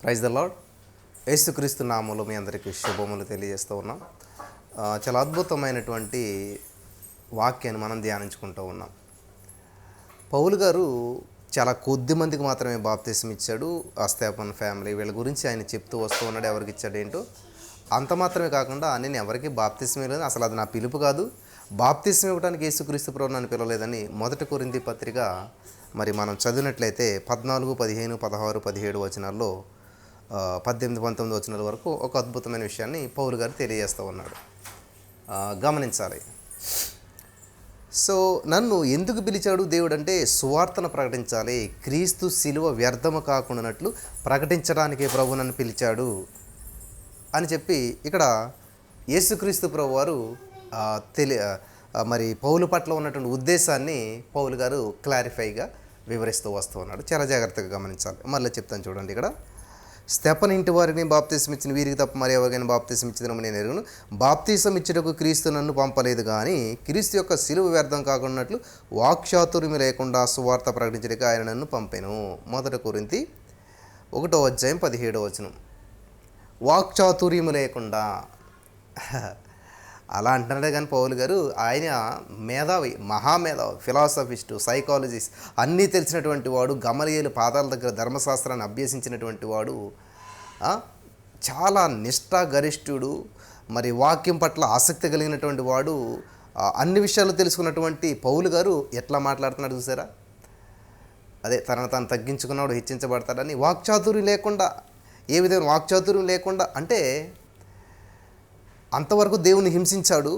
Praise the lord. యేసుక్రీస్తు నామములో మీ అందరికీ శుభములు తెలియజేస్తూ ఉన్నాం. చాలా అద్భుతమైనటువంటి వాక్యాన్ని మనం ధ్యానించుకుంటూ ఉన్నాం. పౌలు గారు చాలా కొద్ది మందికి మాత్రమే బాప్తిసం ఇచ్చాడు. అస్తేపన్ ఫ్యామిలీ వీళ్ళ గురించి ఆయన చెప్తూ వస్తూ ఉన్నాడు. ఎవరికి ఇచ్చాడు ఏంటో అంత మాత్రమే కాకుండా నేను ఎవరికి బాప్తిసం ఇవ్వలేదు, అసలు అది నా పిలుపు కాదు, బాప్తిసం ఇవ్వడానికి యేసుక్రీస్తు ప్రభువు నన్ను పిలవలేదని 1 కొరింథీ పత్రిక మరి మనం చదివినట్లయితే 14, 15, 16, 17 వచనాల్లో 18, 19 వచనాల వరకు ఒక అద్భుతమైన విషయాన్ని పౌలు గారు తెలియజేస్తూ ఉన్నాడు. గమనించాలి. సో నన్ను ఎందుకు పిలిచాడు దేవుడు అంటే సువార్తను ప్రకటించాలి, క్రీస్తు శిలువ వ్యర్థము కాకుండానట్లు ప్రకటించడానికే ప్రభు నన్ను పిలిచాడు అని చెప్పి ఇక్కడ యేసుక్రీస్తు ప్రభు వారు మరి పౌలు పట్ల ఉన్నటువంటి ఉద్దేశాన్ని పౌలు గారు క్లారిఫైగా వివరిస్తూ వస్తూ ఉన్నాడు. చాలా జాగ్రత్తగా గమనించాలి. మళ్ళీ చెప్తాను చూడండి. ఇక్కడ స్తెఫను ఇంటి వారిని బాప్తిసం ఇచ్చిన వీరికి తప్ప మరి ఎవరికైనా బాప్తిసం ఇచ్చిందని నేను ఎరుగును. బాప్తిసం ఇచ్చుటకు క్రీస్తు నన్ను పంపలేదు, కానీ క్రీస్తు యొక్క శిలువ వ్యర్థం కాకున్నట్లు వాక్చాతుర్యం లేకుండా సువార్త ప్రకటించడానికి ఆయన నన్ను పంపెను. 1 కొరింథీ 1:17 వాక్చాతుర్యం లేకుండా అలా అంటున్నాడే కానీ పౌలు గారు ఆయన మేధావి, మహామేధావి, ఫిలాసఫిస్టు, సైకాలజిస్ట్, అన్నీ తెలిసినటువంటి వాడు, గమలీయేలు పాదాల దగ్గర ధర్మశాస్త్రాన్ని అభ్యసించినటువంటి వాడు, చాలా నిష్ఠాగరిష్ఠుడు, మరి వాక్యం పట్ల ఆసక్తి కలిగినటువంటి వాడు, అన్ని విషయాలు తెలుసుకున్నటువంటి పౌలు గారు ఎట్లా మాట్లాడుతున్నాడు చూసారా? అదే తనను తాను తగ్గించుకున్నాడు హెచ్చించబడతాడని. వాక్చాతుర్యం లేకుండా, ఏ విధంగా వాక్చాతుర్యం లేకుండా అంటే అంతవరకు దేవుని హింసించాడు,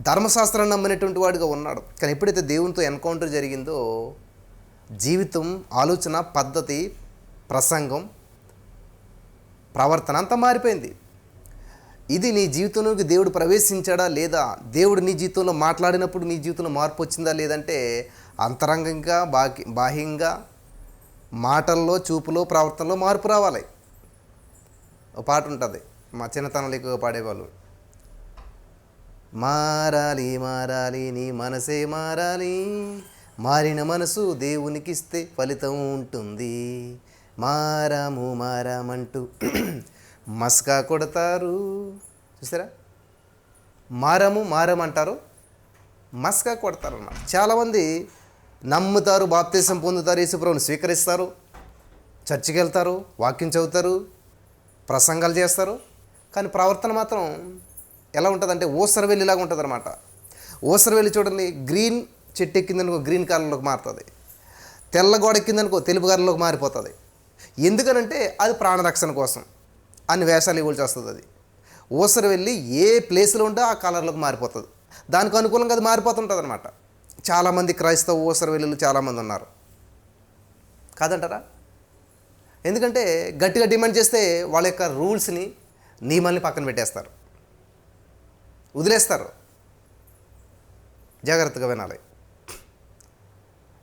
ధర్మశాస్త్రాన్ని నమ్మినటువంటి వాడిగా ఉన్నాడు. కానీ ఎప్పుడైతే దేవునితో ఎన్కౌంటర్ జరిగిందో జీవితం, ఆలోచన, పద్ధతి, ప్రసంగం, ప్రవర్తన అంతా మారిపోయింది. ఇది నీ జీవితంలోకి దేవుడు ప్రవేశించాడా లేదా, దేవుడు నీ జీవితంలో మాట్లాడినప్పుడు నీ జీవితంలో మార్పు వచ్చిందా లేదంటే అంతరంగంగా బాహ్యంగా మాటల్లో, చూపులో, ప్రవర్తనలో మార్పు రావాలి. ఒక పాట ఉంటుంది, మా చిన్నతనంలో ఎక్కువగా పాడేవాళ్ళు. మారాలి మారాలి నీ మనసే మారాలి, మారిన మనసు దేవునికిస్తే ఫలితం ఉంటుంది, మారాము మారామంటూ మస్కా కొడతారు. చూసారా? మారమంటారు, మస్కా కొడతారు అన్నమాట. చాలామంది నమ్ముతారు, బాప్తిసం పొందుతారు, యేసుప్రభువుని స్వీకరిస్తారు, చర్చికి వెళ్తారు, వాక్యం చదువుతారు, ప్రసంగాలు చేస్తారు, కానీ ప్రవర్తన మాత్రం ఎలా ఉంటుందంటే ఊసరవెల్లిలాగా ఉంటుంది అనమాట. ఊసరవెల్లి చూడండి, గ్రీన్ చెట్టు ఎక్కిందనుకో గ్రీన్ కలర్లోకి మారుతుంది, తెల్ల గోడ ఎక్కిందనుకో తెలుపు కలర్లోకి మారిపోతుంది. ఎందుకనంటే అది ప్రాణరక్షణ కోసం అన్ని వేషాలు ఇవ్వాల్సి వస్తుంది. అది ఊసరవెల్లి ఏ ప్లేస్లో ఉంటే ఆ కలర్లోకి మారిపోతుంది, దానికి అనుకూలంగా అది మారిపోతుంటుంది అనమాట. చాలామంది క్రైస్తవ ఊసరవెల్లులు చాలామంది ఉన్నారు కాదంటారా? ఎందుకంటే గట్టిగా డిమాండ్ చేస్తే వాళ్ళ యొక్క రూల్స్ని, నియమాల్ని పక్కన పెట్టేస్తారు, వదిలేస్తారు. జాగ్రత్తగా వినాలి.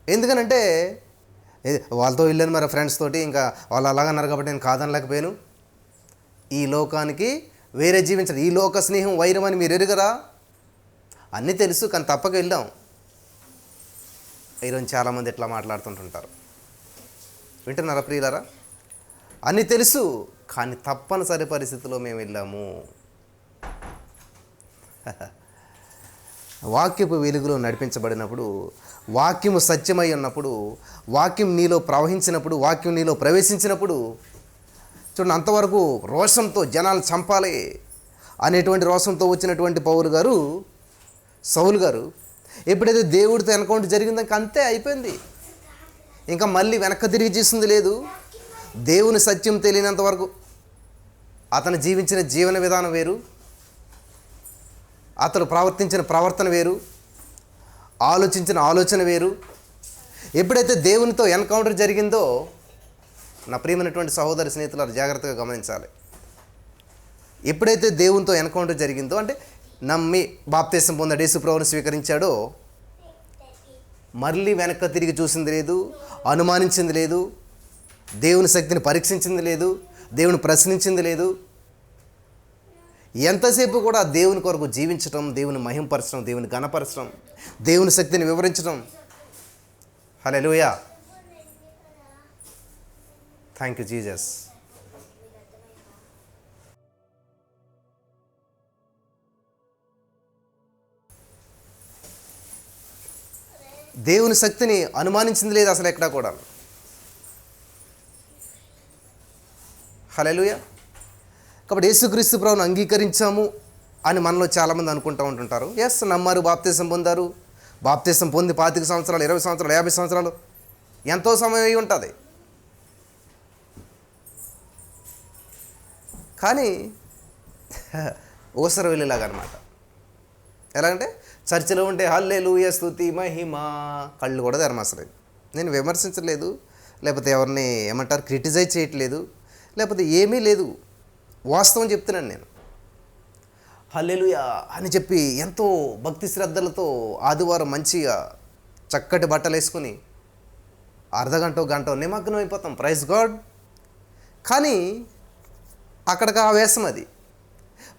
ఎందుకనంటే వాళ్ళతో వెళ్ళాను మరి ఫ్రెండ్స్ తోటి, ఇంకా వాళ్ళు అలాగన్నారు కాబట్టి నేను కాదనలేకపోయాను. ఈ లోకానికి వేరే జీవించదు, ఈ లోక స్నేహం వైరం అని మీరు ఎరుగరా? అన్నీ తెలుసు కానీ తప్పక వెళ్ళాం. ఈరోజు చాలామంది ఎట్లా మాట్లాడుతుంటుంటారు. వింటున్నారా ప్రియులారా? అన్నీ తెలుసు కానీ తప్పనిసరి పరిస్థితిలో మేము వెళ్ళాము. వాక్యపు వెలుగులో నడిపించబడినప్పుడు, వాక్యము సత్యమై ఉన్నప్పుడు, వాక్యం నీలో ప్రవహించినప్పుడు, వాక్యం నీలో ప్రవేశించినప్పుడు చూడండి, అంతవరకు రోషంతో జనాలు చంపాలి అనేటువంటి రోషంతో వచ్చినటువంటి సౌలు గారు ఎప్పుడైతే దేవుడితో ఎన్కౌంటర్ జరిగిందాక అంతే అయిపోయింది. ఇంకా మళ్ళీ వెనక్కి తిరిగి చేసింది లేదు. దేవుని సత్యం తెలియనంత వరకు అతను జీవించిన జీవన విధానం వేరు, అతను ప్రవర్తించిన ప్రవర్తన వేరు, ఆలోచించిన ఆలోచన వేరు. ఎప్పుడైతే దేవునితో ఎన్కౌంటర్ జరిగిందో నా ప్రియమైనటువంటి సహోదరి స్నేహితులారు జాగ్రత్తగా గమనించాలి. ఎప్పుడైతే దేవునితో ఎన్కౌంటర్ జరిగిందో అంటే నమ్మి బాప్తిసం పొందాడు, యేసుప్రభువుని స్వీకరించాడో మళ్ళీ వెనక్కి తిరిగి చూసింది లేదు, అనుమానించింది లేదు, దేవుని శక్తిని పరీక్షించింది లేదు, దేవుని ప్రశ్నించింది లేదు. ఎంతసేపు కూడా దేవుని కొరకు జీవించడం, దేవుని మహింపరచడం, దేవుని ఘనపరచడం, దేవుని శక్తిని వివరించడం. హల్లెలూయా. Thank you Jesus. దేవుని శక్తిని అనుమానించింది లేదు అసలు ఎక్కడా కూడా. హల్లెలూయా. కాబట్టి యేసుక్రీస్తు ప్రభువును అంగీకరించాము అని మనలో చాలామంది అనుకుంటూ ఉంటుంటారు. ఎస్, నమ్మారు, బాప్తిసం పొందారు. బాప్తిసం పొంది 25 సంవత్సరాలు, 20 సంవత్సరాలు, 50 సంవత్సరాలు ఎంతో సమయం అయి ఉంటుంది. కానీ ఓసర వెళ్ళేలాగా అనమాట. ఎలాగంటే చర్చిలో ఉంటే హల్లెలూయా, స్తుతి, మహిమ, కళ్ళు కూడా తెరమసలేదు. నేను విమర్శించలేదు, లేకపోతే ఎవరిని ఏమంటారు క్రిటిసైజ్ చేయట్లేదు, లేకపోతే ఏమీ లేదు, వాస్తవం చెప్తున్నాను నేను. హల్లెలూయా అని చెప్పి ఎంతో భక్తి శ్రద్ధలతో ఆదివారం మంచిగా చక్కటి బట్టలు వేసుకుని అర్ధగంట గంట నిమగ్నం అయిపోతాం. Praise God. కానీ అక్కడికి ఆ వేషం అది.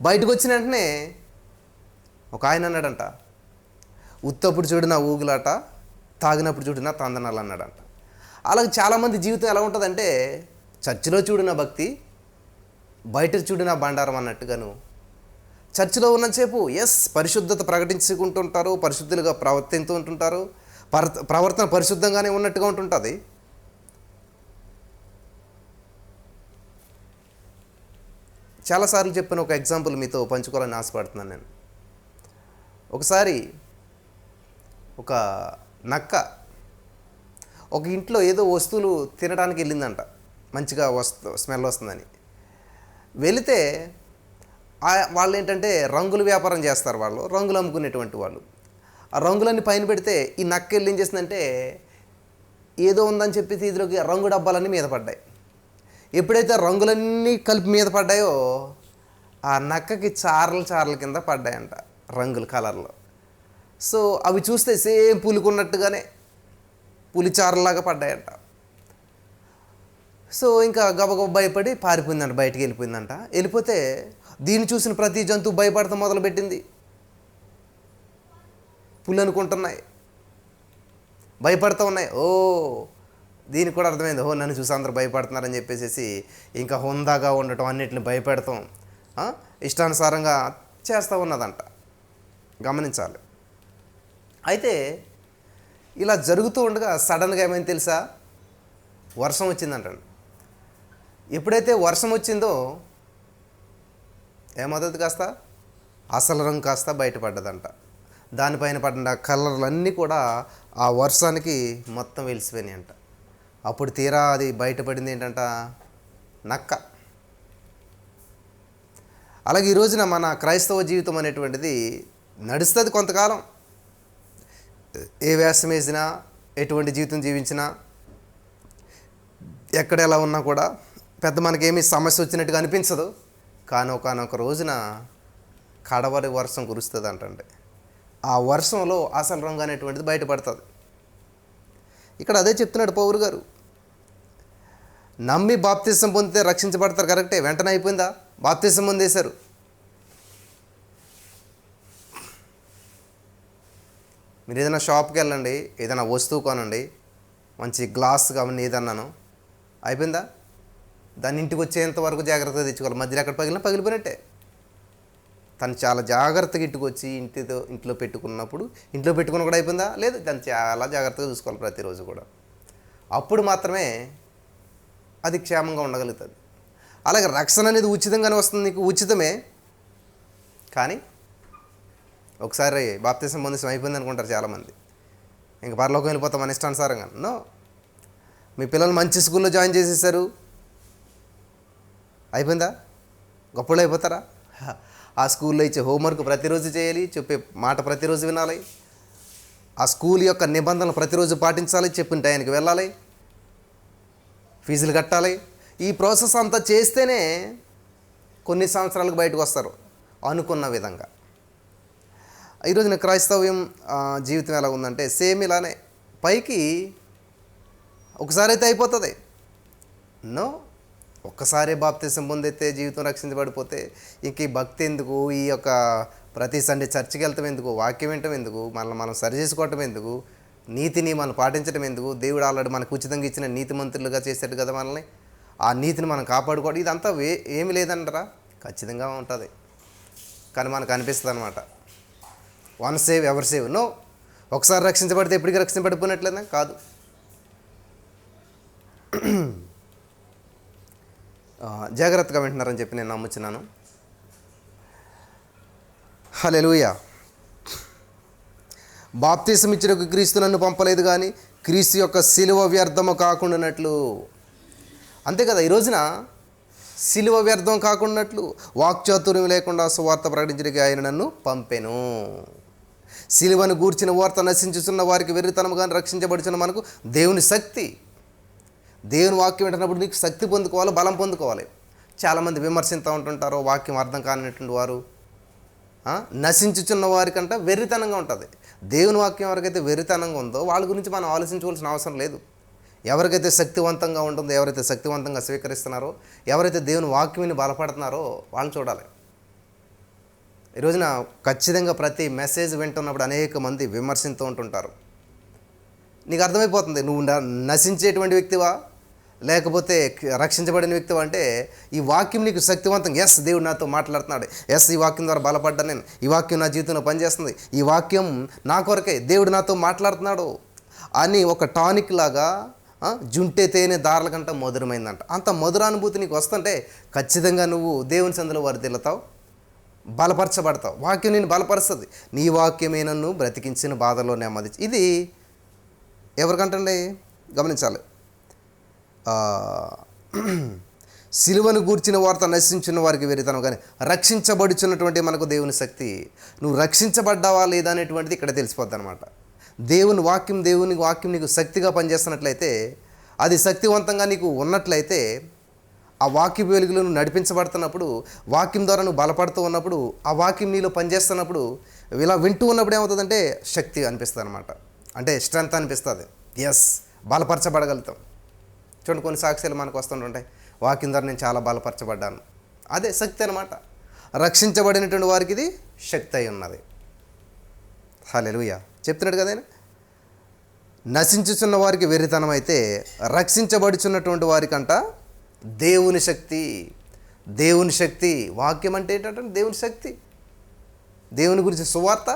బయటకు వచ్చిన వెంటనే ఒక ఆయన అన్నాడంట, ఉత్తప్పుడు చూడు నా ఊగులాట, తాగినప్పుడు చూడు నా తందనాలు అన్నాడంట. అలాగే చాలామంది జీవితం ఎలా ఉంటుందంటే, చర్చిలో చూడు నా భక్తి, బయట చూడు నా బండారం అన్నట్టుగాను. చర్చిలో ఉన్నంతసేపు ఎస్ పరిశుద్ధత ప్రకటించుకుంటుంటారు, పరిశుద్ధులుగా ప్రవర్తిస్తూ ఉంటుంటారు, ప్రవర్తన పరిశుద్ధంగానే ఉన్నట్టుగా ఉంటుంటుంది. చాలాసార్లు చెప్పిన ఒక ఎగ్జాంపుల్ మీతో పంచుకోవాలని ఆశపడుతున్నాను నేను. ఒకసారి ఒక నక్క ఒక ఇంట్లో ఏదో వస్తువులు తినడానికి వెళ్ళిందంట, మంచిగా స్మెల్ వస్తుందని. వెళితే వాళ్ళు ఏంటంటే రంగుల వ్యాపారం చేస్తారు, వాళ్ళు రంగులు అమ్ముకునేటువంటి వాళ్ళు. ఆ రంగులన్నీ పైన పెడితే ఈ నక్క వెళ్ళి ఏం చేసిందంటే ఏదో ఉందని చెప్పి ఇదిలోకి రంగు డబ్బాలన్నీ మీద పడ్డాయి. ఎప్పుడైతే రంగులన్నీ కలిపి మీద పడ్డాయో ఆ నక్కకి చారల కింద పడ్డాయంట, రంగుల కలర్లో. సో అవి చూస్తే సేమ్ పులికున్నట్టుగానే పులిచారలాగా పడ్డాయంట. సో ఇంకా గబగబ భయపడి పారిపోయిందంట, బయటికి వెళ్ళిపోయిందంట. వెళ్ళిపోతే దీన్ని చూసిన ప్రతి జంతువు భయపడతా మొదలుపెట్టింది. పులి అనుకుంటున్నాయి, భయపడుతూ ఉన్నాయి. ఓ దీనికి కూడా అర్థమైంది, ఓ నన్ను చూసి అందరూ భయపడుతున్నారని చెప్పేసి ఇంకా హుందాగా ఉండటం, అన్నిటిని భయపెడతాం, ఇష్టానుసారంగా చేస్తూ ఉన్నదంట. గమనించాలి. అయితే ఇలా జరుగుతూ ఉండగా సడన్గా ఏమైంది తెలుసా, వర్షం వచ్చిందంటండి. ఎప్పుడైతే వర్షం వచ్చిందో ఏమవుతుంది, కాస్త అసలు రంగు కాస్త బయటపడ్డదంట. దానిపైన పడిన కలర్లన్నీ కూడా ఆ వర్షానికి మొత్తం వెలిసిపోయినాయి అంట. అప్పుడు తీరా అది బయటపడింది ఏంటంట, నక్క. అలాగే ఈ రోజున మన క్రైస్తవ జీవితం అనేటువంటిది నడుస్తుంది కొంతకాలం. ఏ వేషం వేసినా, ఎటువంటి జీవితం జీవించినా, ఎక్కడ ఎలా ఉన్నా కూడా పెద్ద మనకేమీ సమస్య వచ్చినట్టుగా అనిపించదు. కానీ ఒకనొక రోజున కడవరి వర్షం కురుస్తుంది అంటండి. ఆ వర్షంలో అసలు రంగు అనేటువంటిది బయటపడుతుంది. ఇక్కడ అదే చెప్తున్నాడు పౌలు గారు. నమ్మి బాప్తిసం పొందితే రక్షించబడతారు, కరెక్టే. వెంటనే అయిపోయిందా? బాప్తిసం పొందేశారు. మీరు ఏదైనా షాప్కి వెళ్ళండి, ఏదైనా వస్తువు కొనండి, మంచి గ్లాస్ కావాలి ఏదన్నాను, అయిపోయిందా? దాన్ని ఇంటికి వచ్చేంత వరకు జాగ్రత్తగా తెచ్చుకోవాలి. మధ్యలో ఎక్కడ పగిలిపోయినట్టే. తను చాలా జాగ్రత్తగా ఇంటికి వచ్చి ఇంట్లో పెట్టుకున్నప్పుడు, ఇంట్లో పెట్టుకున్న కూడా అయిపోయిందా? లేదు, దాన్ని చాలా జాగ్రత్తగా చూసుకోవాలి ప్రతిరోజు కూడా. అప్పుడు మాత్రమే అది క్షేమంగా ఉండగలుగుతుంది. అలాగే రక్షణ అనేది ఉచితంగానే వస్తుంది, నీకు ఉచితమే. కానీ ఒకసారి బాప్తిసం పొందేసం అయిపోయింది అనుకుంటారు చాలామంది, ఇంక పరలోకం వెళ్ళిపోతాం మన ఇష్టానుసారంగా. నో, మీ పిల్లలు మంచి స్కూల్లో జాయిన్ చేసేసారు, అయిపోయిందా? గొప్పలు అయిపోతారా? ఆ స్కూల్లో ఇచ్చే హోంవర్క్ ప్రతిరోజు చేయాలి, చెప్పే మాట ప్రతిరోజు వినాలి, ఆ స్కూల్ యొక్క నిబంధనలు ప్రతిరోజు పాటించాలి, చెప్పిన టైంకి వెళ్ళాలి, ఫీజులు కట్టాలి. ఈ ప్రాసెస్ అంతా చేస్తేనే కొన్ని సంవత్సరాలకు బయటకు వస్తారు అనుకున్న విధంగా. ఈరోజున క్రైస్తవ్యం జీవితం ఎలా ఉందంటే సేమ్ ఇలానే. పైకి ఒకసారి అయితే అయిపోతుంది. నో, ఒక్కసారి బాప్తిసం పొందితే జీవితం రక్షించబడిపోతే ఇంక ఈ భక్తి ఎందుకు, ఈ యొక్క ప్రతి సండే చర్చికి వెళ్తాం ఎందుకు, వాక్యం వినటం ఎందుకు, మనం సరి చేసుకోవటం ఎందుకు, నీతిని మనం పాటించడం ఎందుకు? దేవుడు ఆల్రెడీ మనకు ఉచితంగా ఇచ్చిన నీతిమంతులుగా చేశాడు కదా మనల్ని. ఆ నీతిని మనం కాపాడుకోవడం ఇదంతా ఏమి లేదంటారా? ఖచ్చితంగా ఉంటుంది. కానీ మనకు అనిపిస్తుంది అనమాట, one save ever save. No, ఒకసారి రక్షించబడితే ఎప్పటికీ రక్షించబడిపోయినట్లేదా? కాదు. జాగ్రత్తగా వింటున్నారని చెప్పి నేను నమ్ముచున్నాను. హల్లెలూయా. బాప్తిసం ఇచ్చుటకు క్రీస్తు నన్ను పంపలేదు, కానీ క్రీస్తు యొక్క సిలువ వ్యర్థము కాకుండానట్లు. అంతే కదా, ఈ రోజున సిలువ వ్యర్థం కాకుండానట్లు వాక్చాతుర్యం లేకుండా సువార్త ప్రకటించడానికి ఆయన నన్ను పంపెను. సిలువను గూర్చిన వార్త నశించుతున్న వారికి వెర్రితనము కానీ రక్షించబడుచున్న మనకు దేవుని శక్తి. దేవుని వాక్యం వింటున్నప్పుడు నీకు శక్తి పొందుకోవాలి, బలం పొందుకోవాలి. చాలామంది విమర్శిస్తూ ఉంటుంటారు, వాక్యం అర్థం కానిటువంటి వారు. నశించుచున్న వారికంట వెర్రితనంగా ఉంటుంది. దేవుని వాక్యం ఎవరికైతే వెర్రితనంగా ఉందో వాళ్ళ గురించి మనం ఆలోచించవలసిన అవసరం లేదు. ఎవరికైతే శక్తివంతంగా ఉంటుందో, ఎవరైతే శక్తివంతంగా స్వీకరిస్తున్నారో, ఎవరైతే దేవుని వాక్యాన్ని బలపడుతున్నారో వాళ్ళని చూడాలి. ఈ రోజున ఖచ్చితంగా ప్రతి మెసేజ్ వింటున్నప్పుడు అనేక మంది విమర్శిస్తూ ఉంటుంటారు. నీకు అర్థమైపోతుంది నువ్వు నశించేటువంటి వ్యక్తివా లేకపోతే రక్షించబడిన వ్యక్తివా అంటే ఈ వాక్యం నీకు శక్తివంతంగా, ఎస్ దేవుడు నాతో మాట్లాడుతున్నాడు, ఎస్ ఈ వాక్యం ద్వారా బలపడ్డా నేను, ఈ వాక్యం నా జీవితంలో పనిచేస్తుంది, ఈ వాక్యం నా కొరకే దేవుడు నాతో మాట్లాడుతున్నాడు అని ఒక టానిక్ లాగా జుంటే తేనె దారుల కంటే మధురమైందంట. అంత మధురానుభూతి నీకు వస్తుంటే ఖచ్చితంగా నువ్వు దేవుని సందులో వర్ధిల్లుతావు, బలపరచబడతావు. వాక్యం నేను బలపరుస్తుంది. నీ వాక్యమే నన్ను బ్రతికించిన బాధలో నెమ్మది. ఇది ఎవరికంటండి గమనించాలి. సిలువను గూర్చిన వార్త నశించిన వారికి వెరితనం, కానీ రక్షించబడుచున్నటువంటి మనకు దేవుని శక్తి. నువ్వు రక్షించబడ్డావా లేదా అనేటువంటిది ఇక్కడ తెలిసిపోద్ది అనమాట. దేవుని వాక్యం నీకు శక్తిగా పనిచేస్తున్నట్లయితే, అది శక్తివంతంగా నీకు ఉన్నట్లయితే, ఆ వాక్య వెలుగులో నువ్వు నడిపించబడుతున్నప్పుడు, వాక్యం ద్వారా నువ్వు బలపడుతూ ఉన్నప్పుడు, ఆ వాక్యం నీలో పనిచేస్తున్నప్పుడు, ఇలా వింటూ ఉన్నప్పుడు ఏమవుతుందంటే శక్తి అనిపిస్తుంది అనమాట. అంటే స్ట్రెంత్ అనిపిస్తుంది. ఎస్, బలపరచబడగలుగుతాం. చూడండి, కొన్ని సాక్ష్యాలు మనకు వస్తుంటుంటాయి, వాక్యం ద్వారా నేను చాలా బలపరచబడ్డాను. అదే శక్తి అనమాట. రక్షించబడినటువంటి వారికి ఇది శక్తి అయి ఉన్నది. హల్లెలూయా. చెప్తున్నాడు కదా, నశించుచున్న వారికి వెర్రితనం అయితే రక్షించబడుచున్నటువంటి వారికంట దేవుని శక్తి. దేవుని శక్తి. వాక్యం అంటే ఏంటంటే దేవుని శక్తి, దేవుని గురించి సువార్త,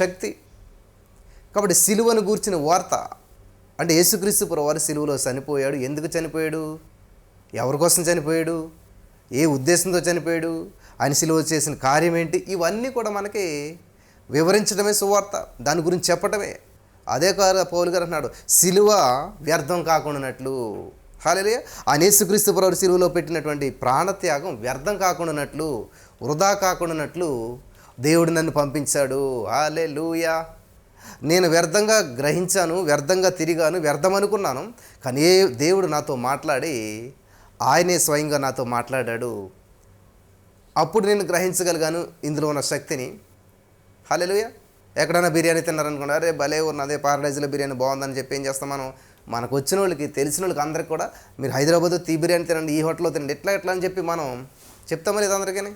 శక్తి. కాబట్టి సిలువను గూర్చిన వార్త అంటే యేసుక్రీస్తు ప్రభువారు సిలువలో చనిపోయాడు. ఎందుకు చనిపోయాడు? ఎవరి కోసం చనిపోయాడు? ఏ ఉద్దేశంతో చనిపోయాడు? ఆయన సిలువ చేసిన కార్యం ఏంటి? ఇవన్నీ కూడా మనకి వివరించడమే సువార్త, దాని గురించి చెప్పటమే. అదే పౌలు గారు అన్నాడు, సిలువ వ్యర్థం కాకుండానట్లు. హల్లెలూయా. ఆయన యేసుక్రీస్తు ప్రభువారు సిలువలో పెట్టినటువంటి ప్రాణత్యాగం వ్యర్థం కాకుండానట్లు, వృధా కాకుండానట్లు దేవుడు నన్ను పంపించాడు. హల్లెలూయా. నేను వ్యర్థంగా గ్రహించాను, వ్యర్థంగా తిరిగాను, వ్యర్థం అనుకున్నాను. కానీ దేవుడు నాతో మాట్లాడి ఆయనే స్వయంగా నాతో మాట్లాడాడు. అప్పుడు నేను గ్రహించగలిగాను ఇందులో ఉన్న శక్తిని. హల్లెలూయా. ఎక్కడైనా బిర్యానీ తిన్నారనుకోండి, అరే భలే ఉన్నదే, పారడైజ్లో బిర్యానీ బాగుందని చెప్పి ఏం చేస్తాం మనం, మనకు వచ్చిన వాళ్ళకి, తెలిసిన వాళ్ళకి అందరికి కూడా మీరు హైదరాబాద్లో తీ బిర్యానీ తినండి, ఈ హోటల్లో తినండి, ఎట్లా అని చెప్పి మనం చెప్తామో లేదు అందరికీ.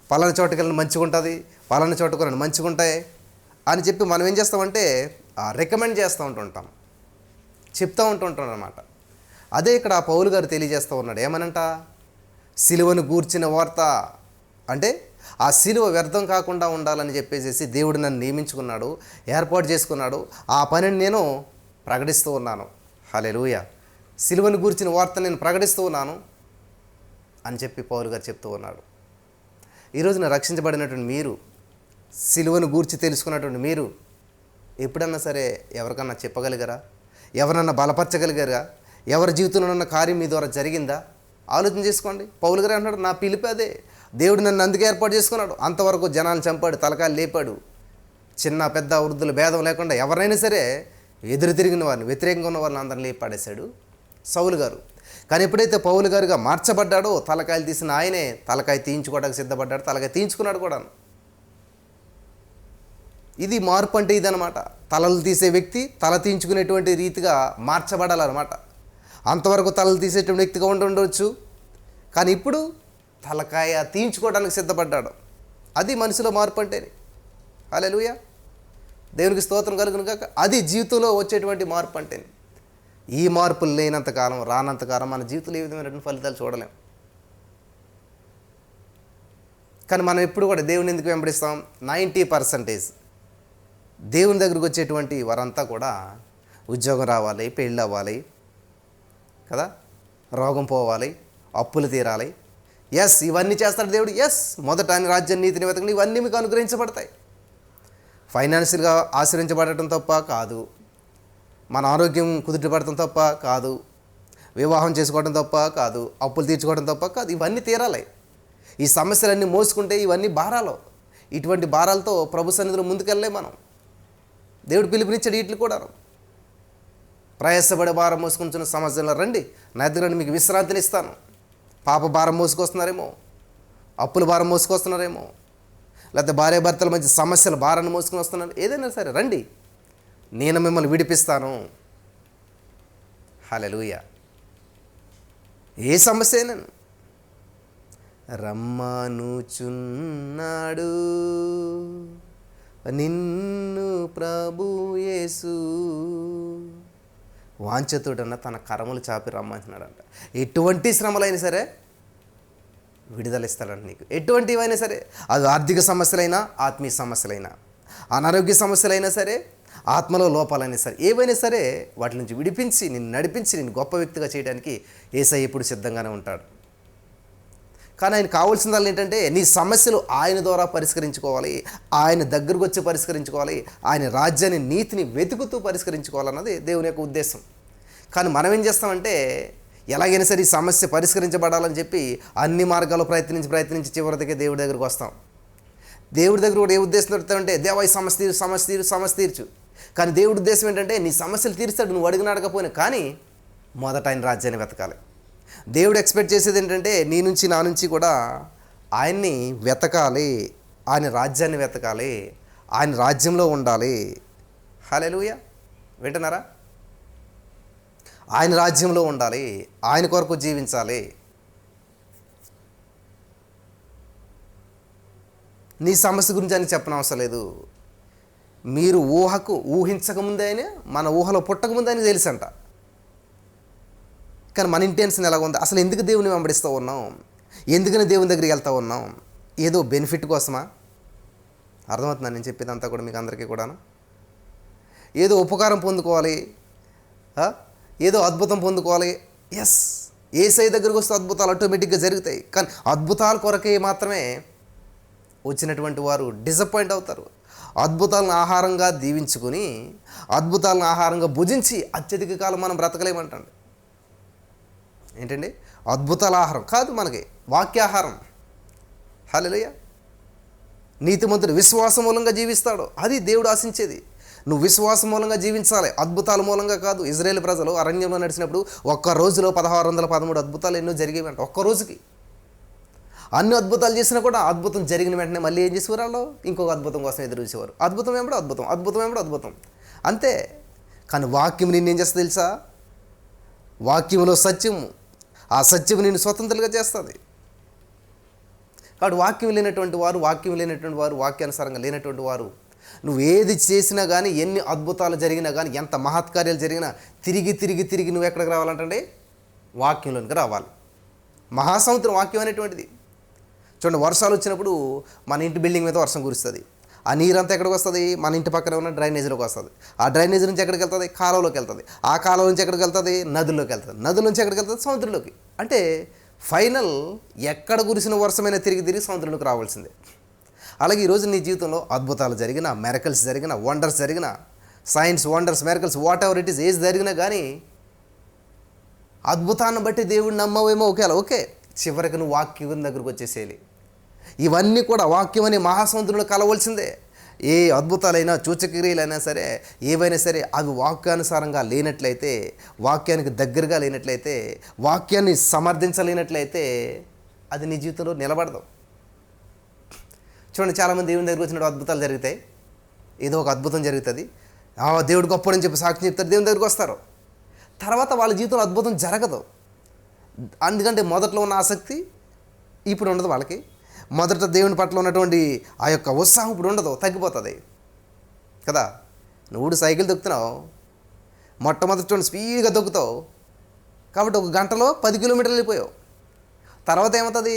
పలానా చోటుకి వెళ్ళండి మంచిగా ఉంటుంది, పలానా చోటుకు వెళ్ళండి మంచిగా ఉంటాయి అని చెప్పి మనం ఏం చేస్తామంటే రికమెండ్ చేస్తూ ఉంటుంటాం, చెప్తూ ఉంటుంటాం అన్నమాట. అదే ఇక్కడ ఆ పౌలు గారు తెలియజేస్తూ ఉన్నాడు. ఏమనంట? సిలువను గూర్చిన వార్త అంటే ఆ సిలువ వ్యర్థం కాకుండా ఉండాలని చెప్పేసి దేవుడు నన్ను నియమించుకున్నాడు, ఏర్పాటు చేసుకున్నాడు. ఆ పనిని నేను ప్రకటిస్తూ ఉన్నాను. హల్లెలూయా. సిలువను గూర్చిన వార్త నేను ప్రకటిస్తూ ఉన్నాను అని చెప్పి పౌలు గారు చెప్తూ ఉన్నాడు. ఈరోజున రక్షించబడినటువంటి మీరు, సిలువను గూర్చి తెలుసుకున్నటువంటి మీరు ఎప్పుడన్నా సరే ఎవరికన్నా చెప్పగలిగారా? ఎవరన్నా బలపరచగలిగారా? ఎవరి జీవితంలో ఉన్న కార్యం మీ ద్వారా జరిగిందా? ఆలోచన చేసుకోండి. పౌలు గారు అంటున్నాడు, నా పిలిపి అదే, దేవుడు నన్ను అందుకే ఏర్పాటు చేసుకున్నాడు. అంతవరకు జనాన్ని చంపాడు, తలకాయలు లేపాడు, చిన్న పెద్ద వృద్ధుల భేదం లేకుండా ఎవరైనా సరే ఎదురు తిరిగిన వారిని, వ్యతిరేకంగా ఉన్న వారిని అందరిని లేపాడేశాడు సౌలు గారు. కానీ ఎప్పుడైతే పౌలు గారుగా మార్చబడ్డాడో, తలకాయలు తీసిన ఆయనే తలకాయ తీయించుకోవడానికి సిద్ధపడ్డాడు, తలకాయ తీయించుకున్నాడు కూడా. ఇది మార్పు అంటే ఇదనమాట. తలలు తీసే వ్యక్తి తల తీయించుకునేటువంటి రీతిగా మార్చబడాలన్నమాట. అంతవరకు తలలు తీసేటువంటి వ్యక్తిగా ఉండవచ్చు, కానీ ఇప్పుడు తలకాయ తీయించుకోవడానికి సిద్ధపడ్డాడు. అది మనిషిలో మార్పు అంటేనే. హల్లెలూయా. దేవునికి స్తోత్రం కలుగును గాక. అది జీవితంలో వచ్చేటువంటి మార్పు అంటేనే. ఈ మార్పులు లేనంతకాలం, రానంతకాలం మన జీవితంలో ఏ విధమైనటువంటి ఫలితాలు చూడలేం. కానీ మనం ఎప్పుడు కూడా దేవుని ఎందుకు వెంబడిస్తాం? 90% దేవుని దగ్గరికి వచ్చేటువంటి వారంతా కూడా ఉద్యోగం రావాలి, పెళ్ళి అవ్వాలి కదా, రోగం పోవాలి, అప్పులు తీరాలి. ఎస్, ఇవన్నీ చేస్తాడు దేవుడు. ఎస్, మొదట ఆయన రాజ్యం, నీతిని వెతకండి, ఇవన్నీ మీకు అనుగ్రహించబడతాయి. ఫైనాన్షియల్గా ఆశ్రయించబడటం తప్ప కాదు, మన ఆరోగ్యం కుదుటపడటం తప్ప కాదు, వివాహం చేసుకోవడం తప్ప కాదు, అప్పులు తీర్చుకోవడం తప్ప కాదు, ఇవన్నీ తీరాలి. ఈ సమస్యలన్నీ మోసుకుంటే ఇవన్నీ భారాలు. ఇటువంటి భారాలతో ప్రభు సన్నిధిలో ముందుకెళ్ళలే మనం. దేవుడు పిలుపునిచ్చాడు వీటిని కూడా. ప్రయాసపడే భారం మోసుకుంటున్న సమస్యలు రండి, నా దగ్గర మీకు విశ్రాంతిని ఇస్తాను. పాప భారం మోసుకొస్తున్నారేమో, అప్పుల భారం మోసుకొస్తున్నారేమో, లేకపోతే భార్యాభర్తల మధ్య సమస్యల భారాన్ని మోసుకొని వస్తున్నారు, ఏదైనా సరే రండి, నేను మిమ్మల్ని విడిపిస్తాను. హల్లెలూయా. ఏ సమస్య అయినా రమ్మనుచున్నాడు నిన్ను ప్రభు యేసు, వాంఛతుడన్న తన కరములు చాపి రమ్మంటున్నాడంట. ఎటువంటి శ్రమలైనా సరే విడుదల ఇస్తాడంట నీకు. ఎటువంటివైనా సరే, అది ఆర్థిక సమస్యలైనా, ఆత్మీయ సమస్యలైనా, అనారోగ్య సమస్యలైనా సరే, ఆత్మలో లోపాలైనా సరే, ఏవైనా సరే వాటి నుంచి విడిపించి నిన్ను నడిపించి నిన్ను గొప్ప వ్యక్తిగా చేయడానికి యేసయ్య ఎప్పుడు సిద్ధంగానే ఉంటాడు. కానీ ఆయన కావాల్సిందల్లా ఏంటంటే నీ సమస్యలు ఆయన ద్వారా పరిష్కరించుకోవాలి, ఆయన దగ్గరకు వచ్చి పరిష్కరించుకోవాలి, ఆయన రాజ్యాన్ని, నీతిని వెతుకుతూ పరిష్కరించుకోవాలన్నది దేవుని యొక్క ఉద్దేశం. కానీ మనం ఏం చేస్తామంటే ఎలాగైనా సరే ఈ సమస్య పరిష్కరించబడాలని చెప్పి అన్ని మార్గాలు ప్రయత్నించి చివరికి దేవుడి దగ్గరకు వస్తాం. దేవుడి దగ్గర కూడా ఏ ఉద్దేశం దొరుకుతామంటే, దేవా ఈ సమస్య తీర్చు. కానీ దేవుడి ఉద్దేశం ఏంటంటే నీ సమస్యలు తీరుస్తాడు, నువ్వు అడిగిన అడగపోయినా. కానీ మొదట ఆయన రాజ్యాన్ని వెతకాలి. దేవుడు ఎక్స్పెక్ట్ చేసేది ఏంటంటే నీ నుంచి, నా నుంచి కూడా ఆయన్ని వెతకాలి, ఆయన రాజ్యాన్ని వెతకాలి, ఆయన రాజ్యంలో ఉండాలి. హల్లెలూయా. వింటున్నారా? ఆయన రాజ్యంలో ఉండాలి, ఆయన కొరకు జీవించాలి. నీ సమస్య గురించి అని చెప్పనవసరం లేదు. మీరు ఊహించకముందే ఆయన, మన ఊహలో పుట్టకముందే ఆయన తెలుసంట. కానీ మన ఇంటెన్షన్ ఎలాగ ఉంది? అసలు ఎందుకు దేవుని వెంబడిస్తూ ఉన్నాం? ఎందుకని దేవుని దగ్గరికి వెళ్తూ ఉన్నాం? ఏదో బెనిఫిట్ కోసమా? అర్థమవుతుందా నేను చెప్పేదంతా కూడా మీకు అందరికీ కూడాను? ఏదో ఉపకారం పొందుకోవాలి, ఏదో అద్భుతం పొందుకోవాలి. ఎస్, యేసయ్య దగ్గరకు వస్తే అద్భుతాలు ఆటోమేటిక్గా జరుగుతాయి. కానీ అద్భుతాల కొరకే మాత్రమే వచ్చినటువంటి వారు డిసప్పాయింట్ అవుతారు. అద్భుతాలను ఆహారంగా దీవించుకొని, అద్భుతాలను ఆహారంగా భుజించి అత్యధిక కాలం మనం బ్రతకలేమంటండి. ఏంటండి? అద్భుతాల ఆహారం కాదు, మనకి వాక్యాహారం. హల్లెలూయా. నీతిమంతుడు విశ్వాసం మూలంగా జీవిస్తాడు, అది దేవుడు ఆశించేది. నువ్వు విశ్వాసం మూలంగా జీవించాలి, అద్భుతాల మూలంగా కాదు. ఇజ్రాయేల్ ప్రజలు అరణ్యంలో నడిచినప్పుడు ఒక్క రోజులో 1613 అద్భుతాలు ఎన్నో జరిగేవంట. ఒక్క రోజుకి అన్ని అద్భుతాలు చేసినా కూడా అద్భుతం జరిగిన వెంటనే మళ్ళీ ఏం చేసేవారు? వాళ్ళు ఇంకొక అద్భుతం కోసం ఎదురు చూసేవారు. అద్భుతం ఏమిటో అద్భుతం, అద్భుతం ఏమిటో అద్భుతం, అంతే. కానీ వాక్యం నిన్నేం చేస్తుంది తెలుసా? వాక్యంలో సత్యము, ఆ సత్యం నిన్ను స్వతంత్రంగా చేస్తుంది. కాబట్టి వాక్యం లేనటువంటి వారు, వాక్యానుసారంగా లేనటువంటి వారు, నువ్వు ఏది చేసినా కానీ, ఎన్ని అద్భుతాలు జరిగినా కానీ, ఎంత మహత్కార్యాలు జరిగినా తిరిగి నువ్వు ఎక్కడికి రావాలంటే వాక్యంలోనికి రావాలి. మహాసముద్రం వాక్యం అనేటువంటిది. చూడండి, వర్షాలు వచ్చినప్పుడు మన ఇంటి బిల్డింగ్ మీద వర్షం కురుస్తుంది. ఆ నీరంతా ఎక్కడికి వస్తుంది? మన ఇంటి పక్కన ఉన్న డ్రైనేజీలోకి వస్తుంది. ఆ డ్రైనేజీ నుంచి ఎక్కడికి వెళ్తుంది? కాలువలోకి వెళ్తుంది. ఆ కాలువ నుంచి ఎక్కడికి వెళ్తుంది? నదుల్లోకి వెళ్తుంది. నదుల నుంచి ఎక్కడికి వెళ్తుంది? సముద్రంలోకి. అంటే ఫైనల్ ఎక్కడ కురిసిన వర్షమైనా తిరిగి సముద్రంలోకి రావాల్సిందే. అలాగే ఈరోజు నీ జీవితంలో అద్భుతాలు జరిగిన, మెరకల్స్ జరిగిన, వండర్స్ జరిగిన, science wonders, miracles, what ever it is, ఏది జరిగినా కానీ అద్భుతాన్ని బట్టి దేవుడిని నమ్మవేమో, ఓకే, చివరికి నువ్వు వాక్యం దగ్గరకు వచ్చేసేయాలి. ఇవన్నీ కూడా వాక్యం అనే మహాసముద్రంలో కలవలసిందే. ఏ అద్భుతాలైనా, సూచక్రియలైనా సరే, ఏవైనా సరే అవి వాక్యానుసారంగా లేనట్లయితే, వాక్యానికి దగ్గరగా లేనట్లయితే, వాక్యాన్ని సమర్థించలేనట్లయితే అది నీ జీవితంలో నిలబడదు. చూడండి, చాలామంది దేవుని దగ్గరికి వచ్చినప్పుడు అద్భుతాలు జరుగుతాయి, ఏదో ఒక అద్భుతం జరుగుతుంది, దేవుడు గొప్పడని చెప్పి సాక్షి చెప్తారు, దేవుని దగ్గరికి వస్తారు. తర్వాత వాళ్ళ జీవితంలో అద్భుతం జరగదు. ఎందుకంటే మొదట్లో ఉన్న ఆసక్తి ఇప్పుడు ఉండదు వాళ్ళకి. మొదట దేవుని పట్ల ఉన్నటువంటి ఆ యొక్క ఉత్సాహం ఇప్పుడు ఉండదు, తగ్గిపోతుంది కదా. నువ్వు సైకిల్ తొక్కుతున్నావు, మొట్టమొదటి చూడండి స్పీడ్గా దొక్కుతావు కాబట్టి 1 గంటలో 10 కిలోమీటర్లు వెళ్ళిపోయావు. తర్వాత ఏమవుతుంది,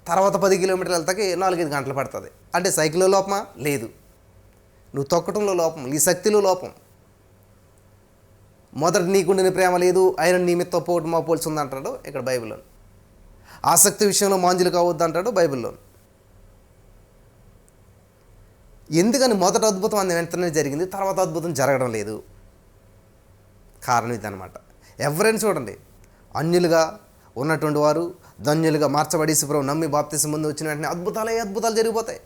తర్వాత 10 కిలోమీటర్లు వెళ్తాకి 4-5 గంటలు పడుతుంది. అంటే సైకిల్లో లోపమా? లేదు. నువ్వు తొక్కటంలో లోపం, నీ శక్తిలో లోపం. మొదట నీకుండిన ప్రేమ లేదు, ఆయన నిమిత్తం పోటు మా పోల్చి ఉంది అంటాడు ఇక్కడ బైబిల్లో. ఆసక్తి విషయంలో మాంజులు కావద్దు అంటాడు బైబిల్లో. ఎందుకని మొదట అద్భుతం అన్న వెంటనే జరిగింది, తర్వాత అద్భుతం జరగడం లేదు? కారణం ఇదన్నమాట. ఎవరైనా చూడండి, అన్యులుగా ఉన్నటువంటి వారు ధన్యులుగా మార్చబడి ప్రభు నమ్మి బాప్తిసం ముందు వచ్చిన వెంటనే అద్భుతాలు జరిగిపోతాయి.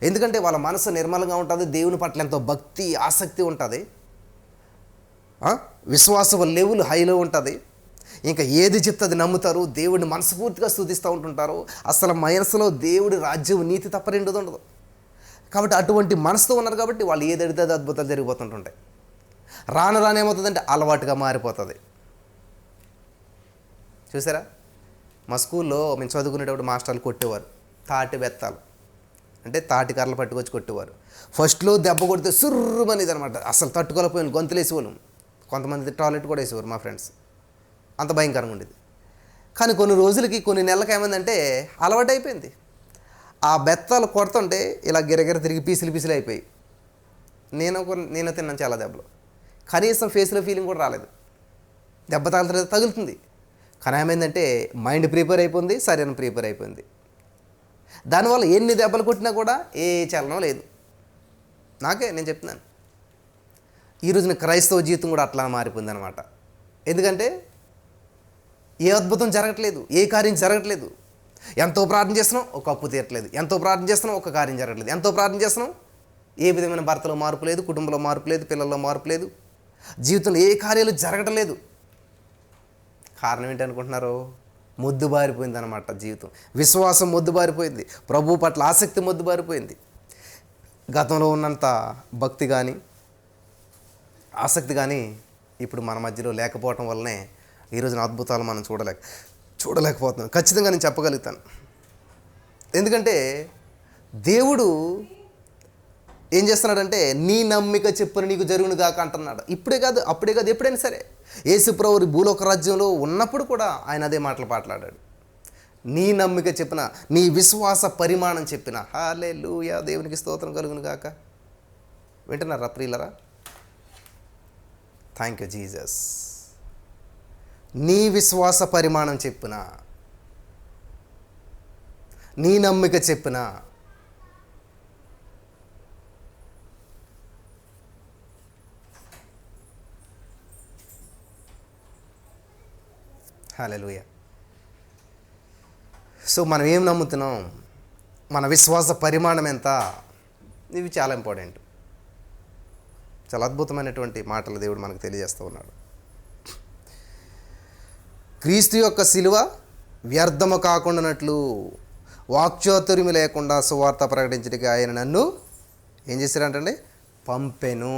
ఎందుకంటే వాళ్ళ మనసు నిర్మలంగా ఉంటుంది, దేవుని పట్ల ఎంతో భక్తి ఆసక్తి ఉంటుంది, విశ్వాస లెవెల్ హైలో ఉంటుంది. ఇంకా ఏది చెప్తే అది నమ్ముతారు, దేవుడిని మనస్ఫూర్తిగా స్తుతిస్తూ ఉంటుంటారు. అసలు మనసులో దేవుడి రాజ్యం నీతి తప్ప రెండోది ఉండదు. కాబట్టి అటువంటి మనసుతో ఉన్నారు కాబట్టి వాళ్ళు ఏది అడిగితే అది అద్భుతాలు జరిగిపోతుంటుంటాయి. రానేమవుతుందంటే అలవాటుగా మారిపోతుంది. చూసారా, మా స్కూల్లో మేము చదువుకునేటప్పుడు మాస్టర్లు కొట్టేవారు, తాటి బెత్తాలు అంటే తాటి కర్రలు పట్టుకొచ్చి కొట్టేవారు. ఫస్ట్లో దెబ్బ కొడితే సుర్రుమనేది అనమాట, అసలు తట్టుకోలేకపోయాను, గొంతులేసేవాళ్ళం. కొంతమంది టాయిలెట్ కూడా వేసేవారు మా ఫ్రెండ్స్, అంత భయంకరంగా ఉండేది. కానీ కొన్ని రోజులకి కొన్ని నెలలకు ఏమైందంటే అలవాటు అయిపోయింది. ఆ బెత్తాలు కొడుతుంటే ఇలా గిరగిర తిరిగి పీసులు అయిపోయి నేను తిన్నాను చాలా దెబ్బలు. కనీసం ఫేస్లో ఫీలింగ్ కూడా రాలేదు. దెబ్బ తగులుతుంది, కానీ ఏమైందంటే మైండ్ ప్రిపేర్ అయిపోయింది, శరీరం ప్రిపేర్ అయిపోయింది. దానివల్ల ఎన్ని దెబ్బలు కొట్టినా కూడా ఏ చలనం లేదు. నేను చెప్తున్నాను, ఈరోజున క్రైస్తవ జీవితం కూడా అట్లా మారిపోయింది అనమాట. ఎందుకంటే ఏ అద్భుతం జరగట్లేదు, ఏ కార్యం జరగట్లేదు. ఎంతో ప్రార్థన చేస్తున్నాం, ఒక అప్పు తీరట్లేదు. ఎంతో ప్రార్థన చేస్తున్నాం, ఒక కార్యం జరగట్లేదు. ఎంతో ప్రార్థన చేస్తున్నాం, ఏ విధమైన భర్తలో మార్పు లేదు, కుటుంబంలో మార్పు లేదు, పిల్లల్లో మార్పు లేదు, జీవితంలో ఏ కార్యాలు జరగటం లేదు. కారణం ఏంటనుకుంటున్నారు? మొద్దుబారిపోయింది అనమాట జీవితం. విశ్వాసం మొద్దుబారిపోయింది, ప్రభువు పట్ల ఆసక్తి మొద్దుబారిపోయింది. గతంలో ఉన్నంత భక్తి కానీ ఆసక్తి కానీ ఇప్పుడు మన మధ్యలో లేకపోవటం వల్లనే ఈరోజున అద్భుతాలు మనం చూడలేకపోతున్నాం. ఖచ్చితంగా నేను చెప్పగలుగుతాను. ఎందుకంటే దేవుడు ఏం చేస్తున్నాడంటే నీ నమ్మిక చెప్పున నీకు జరుగును గాక అంటున్నాడు. ఇప్పుడే కాదు, అప్పుడే కాదు, ఎప్పుడైనా సరే. యేసుప్రభు భూలోక రాజ్యంలో ఉన్నప్పుడు కూడా ఆయన అదే మాటలు మాట్లాడాడు. నీ నమ్మిక చెప్పిన, నీ విశ్వాస పరిమాణం చెప్పిన. హల్లెలూయా, దేవునికి స్తోత్రం కలుగును గాక. వింటున్నారా ప్రియులరా? Thank you Jesus. నీ విశ్వాస పరిమాణం చెప్పిన, నీ నమ్మిక చెప్పిన, హల్లెలూయా. సో మనం ఏం నమ్ముతున్నాం, మన విశ్వాస పరిమాణం ఎంత, ఇవి చాలా ఇంపార్టెంట్. చాలా అద్భుతమైనటువంటి మాటలు దేవుడు మనకు తెలియజేస్తూ ఉన్నాడు. క్రీస్తు యొక్క శిలువ వ్యర్థము కాకుండానట్లు వాక్చాతుర్యము లేకుండా సువార్త ప్రకటించడానికి ఆయన నన్ను ఏం చేశారంటే పంపెను.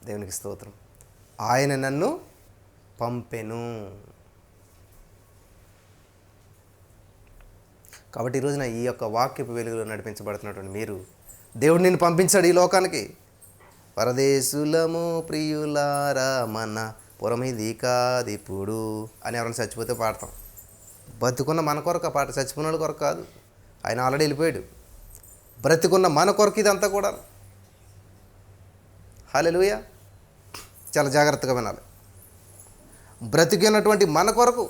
దేవునికి స్తోత్రం. ఆయన నన్ను పంపెను. కాబట్టి ఈరోజున ఈ యొక్క వాక్యపు వెలుగులో నడిపించబడుతున్నటువంటి మీరు, దేవుడు నిన్ను పంపించాడు ఈ లోకానికి. పరదేశులము ప్రియులారా మన పురమిది కాదిప్పుడు అని ఎవరైనా చచ్చిపోతే పాడతాం. బతుకున్న మన కొరకు ఆ పాట, చచ్చిపోయిన వాళ్ళ కొరకు కాదు. ఆయన ఆల్రెడీ వెళ్ళిపోయాడు. బ్రతికున్న మన కొరకు ఇదంతా కూడా. హల్లెలూయా. చాలా జాగ్రత్తగా వినాలి. బ్రతికినటువంటి మన కొరకు.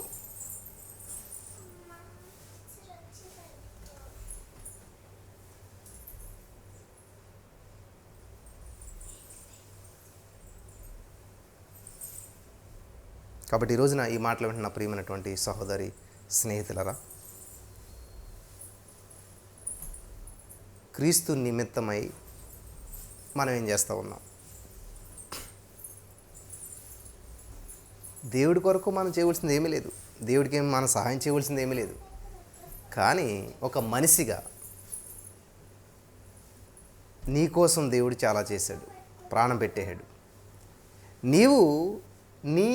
కాబట్టి ఈ రోజున ఈ మాటలు వింటున్న ప్రియమైనటువంటి సహోదరి స్నేహితులరా, క్రీస్తు నిమిత్తమై మనం ఏం చేస్తూ ఉన్నాం? దేవుడి కొరకు మనం చేయవలసింది ఏమీ లేదు, దేవుడికి మనం సహాయం చేయవలసింది ఏమీ లేదు. కానీ ఒక మనిషిగా నీ కోసం దేవుడు చాలా చేశాడు, ప్రాణం పెట్టేశాడు. నీవు నీ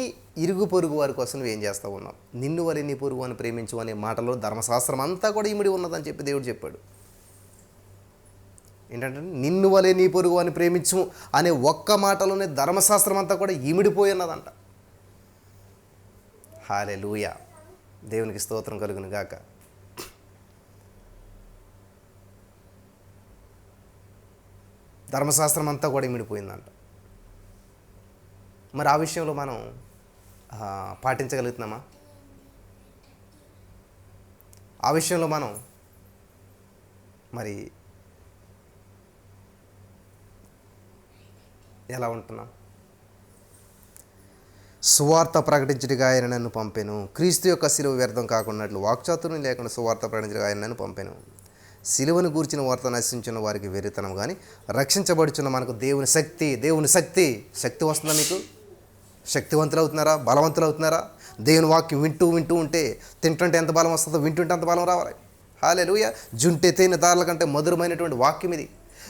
ఇరుగు పొరుగు వారి కోసం నువ్వు ఏం చేస్తూ ఉన్నావు? నిన్ను వలె నీ పొరుగు అని ప్రేమించు అనే మాటలో ధర్మశాస్త్రం అంతా కూడా ఇమిడి ఉన్నదని చెప్పి దేవుడు చెప్పాడు. ఏంటంటే నిన్ను వలె నీ పొరుగు అని ప్రేమించుము అనే ఒక్క మాటలోనే ధర్మశాస్త్రం అంతా కూడా ఇమిడిపోయి ఉన్నదంట. హల్లెలూయా, దేవునికి స్తోత్రం కలుగును గాక. ధర్మశాస్త్రం అంతా కూడా ఇమిడిపోయిందంట. మరి ఆ విషయంలో మనం పాటించగలుగుతున్నామా? ఆ విషయంలో మనం మరి ఎలా ఉంటున్నాం? సువార్త ప్రకటించుటకు ఆయన నన్ను పంపెను, క్రీస్తు యొక్క శిలువ వ్యర్థం కాకున్నట్లు వాక్చాతుర్యం లేకుండా సువార్త ప్రకటించుటకు ఆయన నన్ను పంపెను. శిలువను గూర్చిన వార్త నశించిన వారికి వెర్రితనం, కానీ రక్షించబడుచున్న మనకు దేవుని శక్తి. దేవుని శక్తి వస్తుందా? మీకు శక్తివంతులు అవుతున్నారా? బలవంతులు అవుతున్నారా? దేవుని వాక్యం వింటూ ఉంటే తింటుంటే ఎంత బలం వస్తుందో వింటుంటే అంత బలం రావాలి. హల్లెలూయా. జుంటే తేనె దారుల కంటే మధురమైనటువంటి వాక్యం ఇది.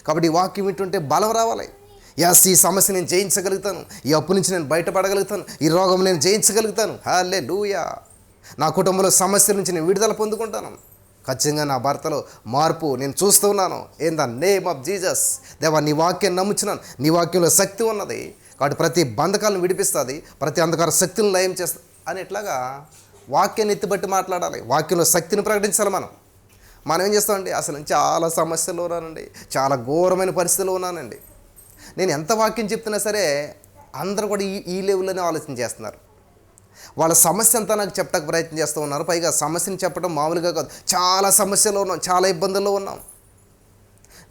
కాబట్టి ఈ వాక్యం వింటుంటే బలం రావాలి. ఈ సమస్య నేను జయించగలుగుతాను, ఈ అప్పు నుంచి నేను బయటపడగలుగుతాను, ఈ రోగం నేను జయించగలుగుతాను. హల్లెలూయా. నా కుటుంబంలో సమస్యల నుంచి నేను విడుదల పొందుకుంటాను. ఖచ్చితంగా నా భర్తలో మార్పు నేను చూస్తూ ఉన్నాను. In the name of Jesus. దేవా, నీ వాక్యాన్ని నమ్ముచున్నాను, నీ వాక్యంలో శక్తి ఉన్నది కాబట్టి ప్రతి బంధకాలను విడిపిస్తుంది, ప్రతి అంధకార శక్తులను లయం చేస్తుంది అని ఇట్లాగా వాక్యాన్ని ఎత్తిబట్టి మాట్లాడాలి. వాక్యంలో శక్తిని ప్రకటించాలి. మనం ఏం చేస్తామండి? అసలు చాలా సమస్యలు ఉన్నానండి, చాలా ఘోరమైన పరిస్థితుల్లో ఉన్నానండి. నేను ఎంత వాక్యం చెప్తున్నా సరే అందరూ కూడా ఈ లెవెల్లోనే ఆలోచన చేస్తున్నారు. వాళ్ళ సమస్య అంతా నాకు చెప్పడానికి ప్రయత్నం చేస్తూ ఉన్నారు. పైగా సమస్యని చెప్పడం మామూలుగా కాదు, చాలా సమస్యలో ఉన్నాం, చాలా ఇబ్బందుల్లో ఉన్నాం.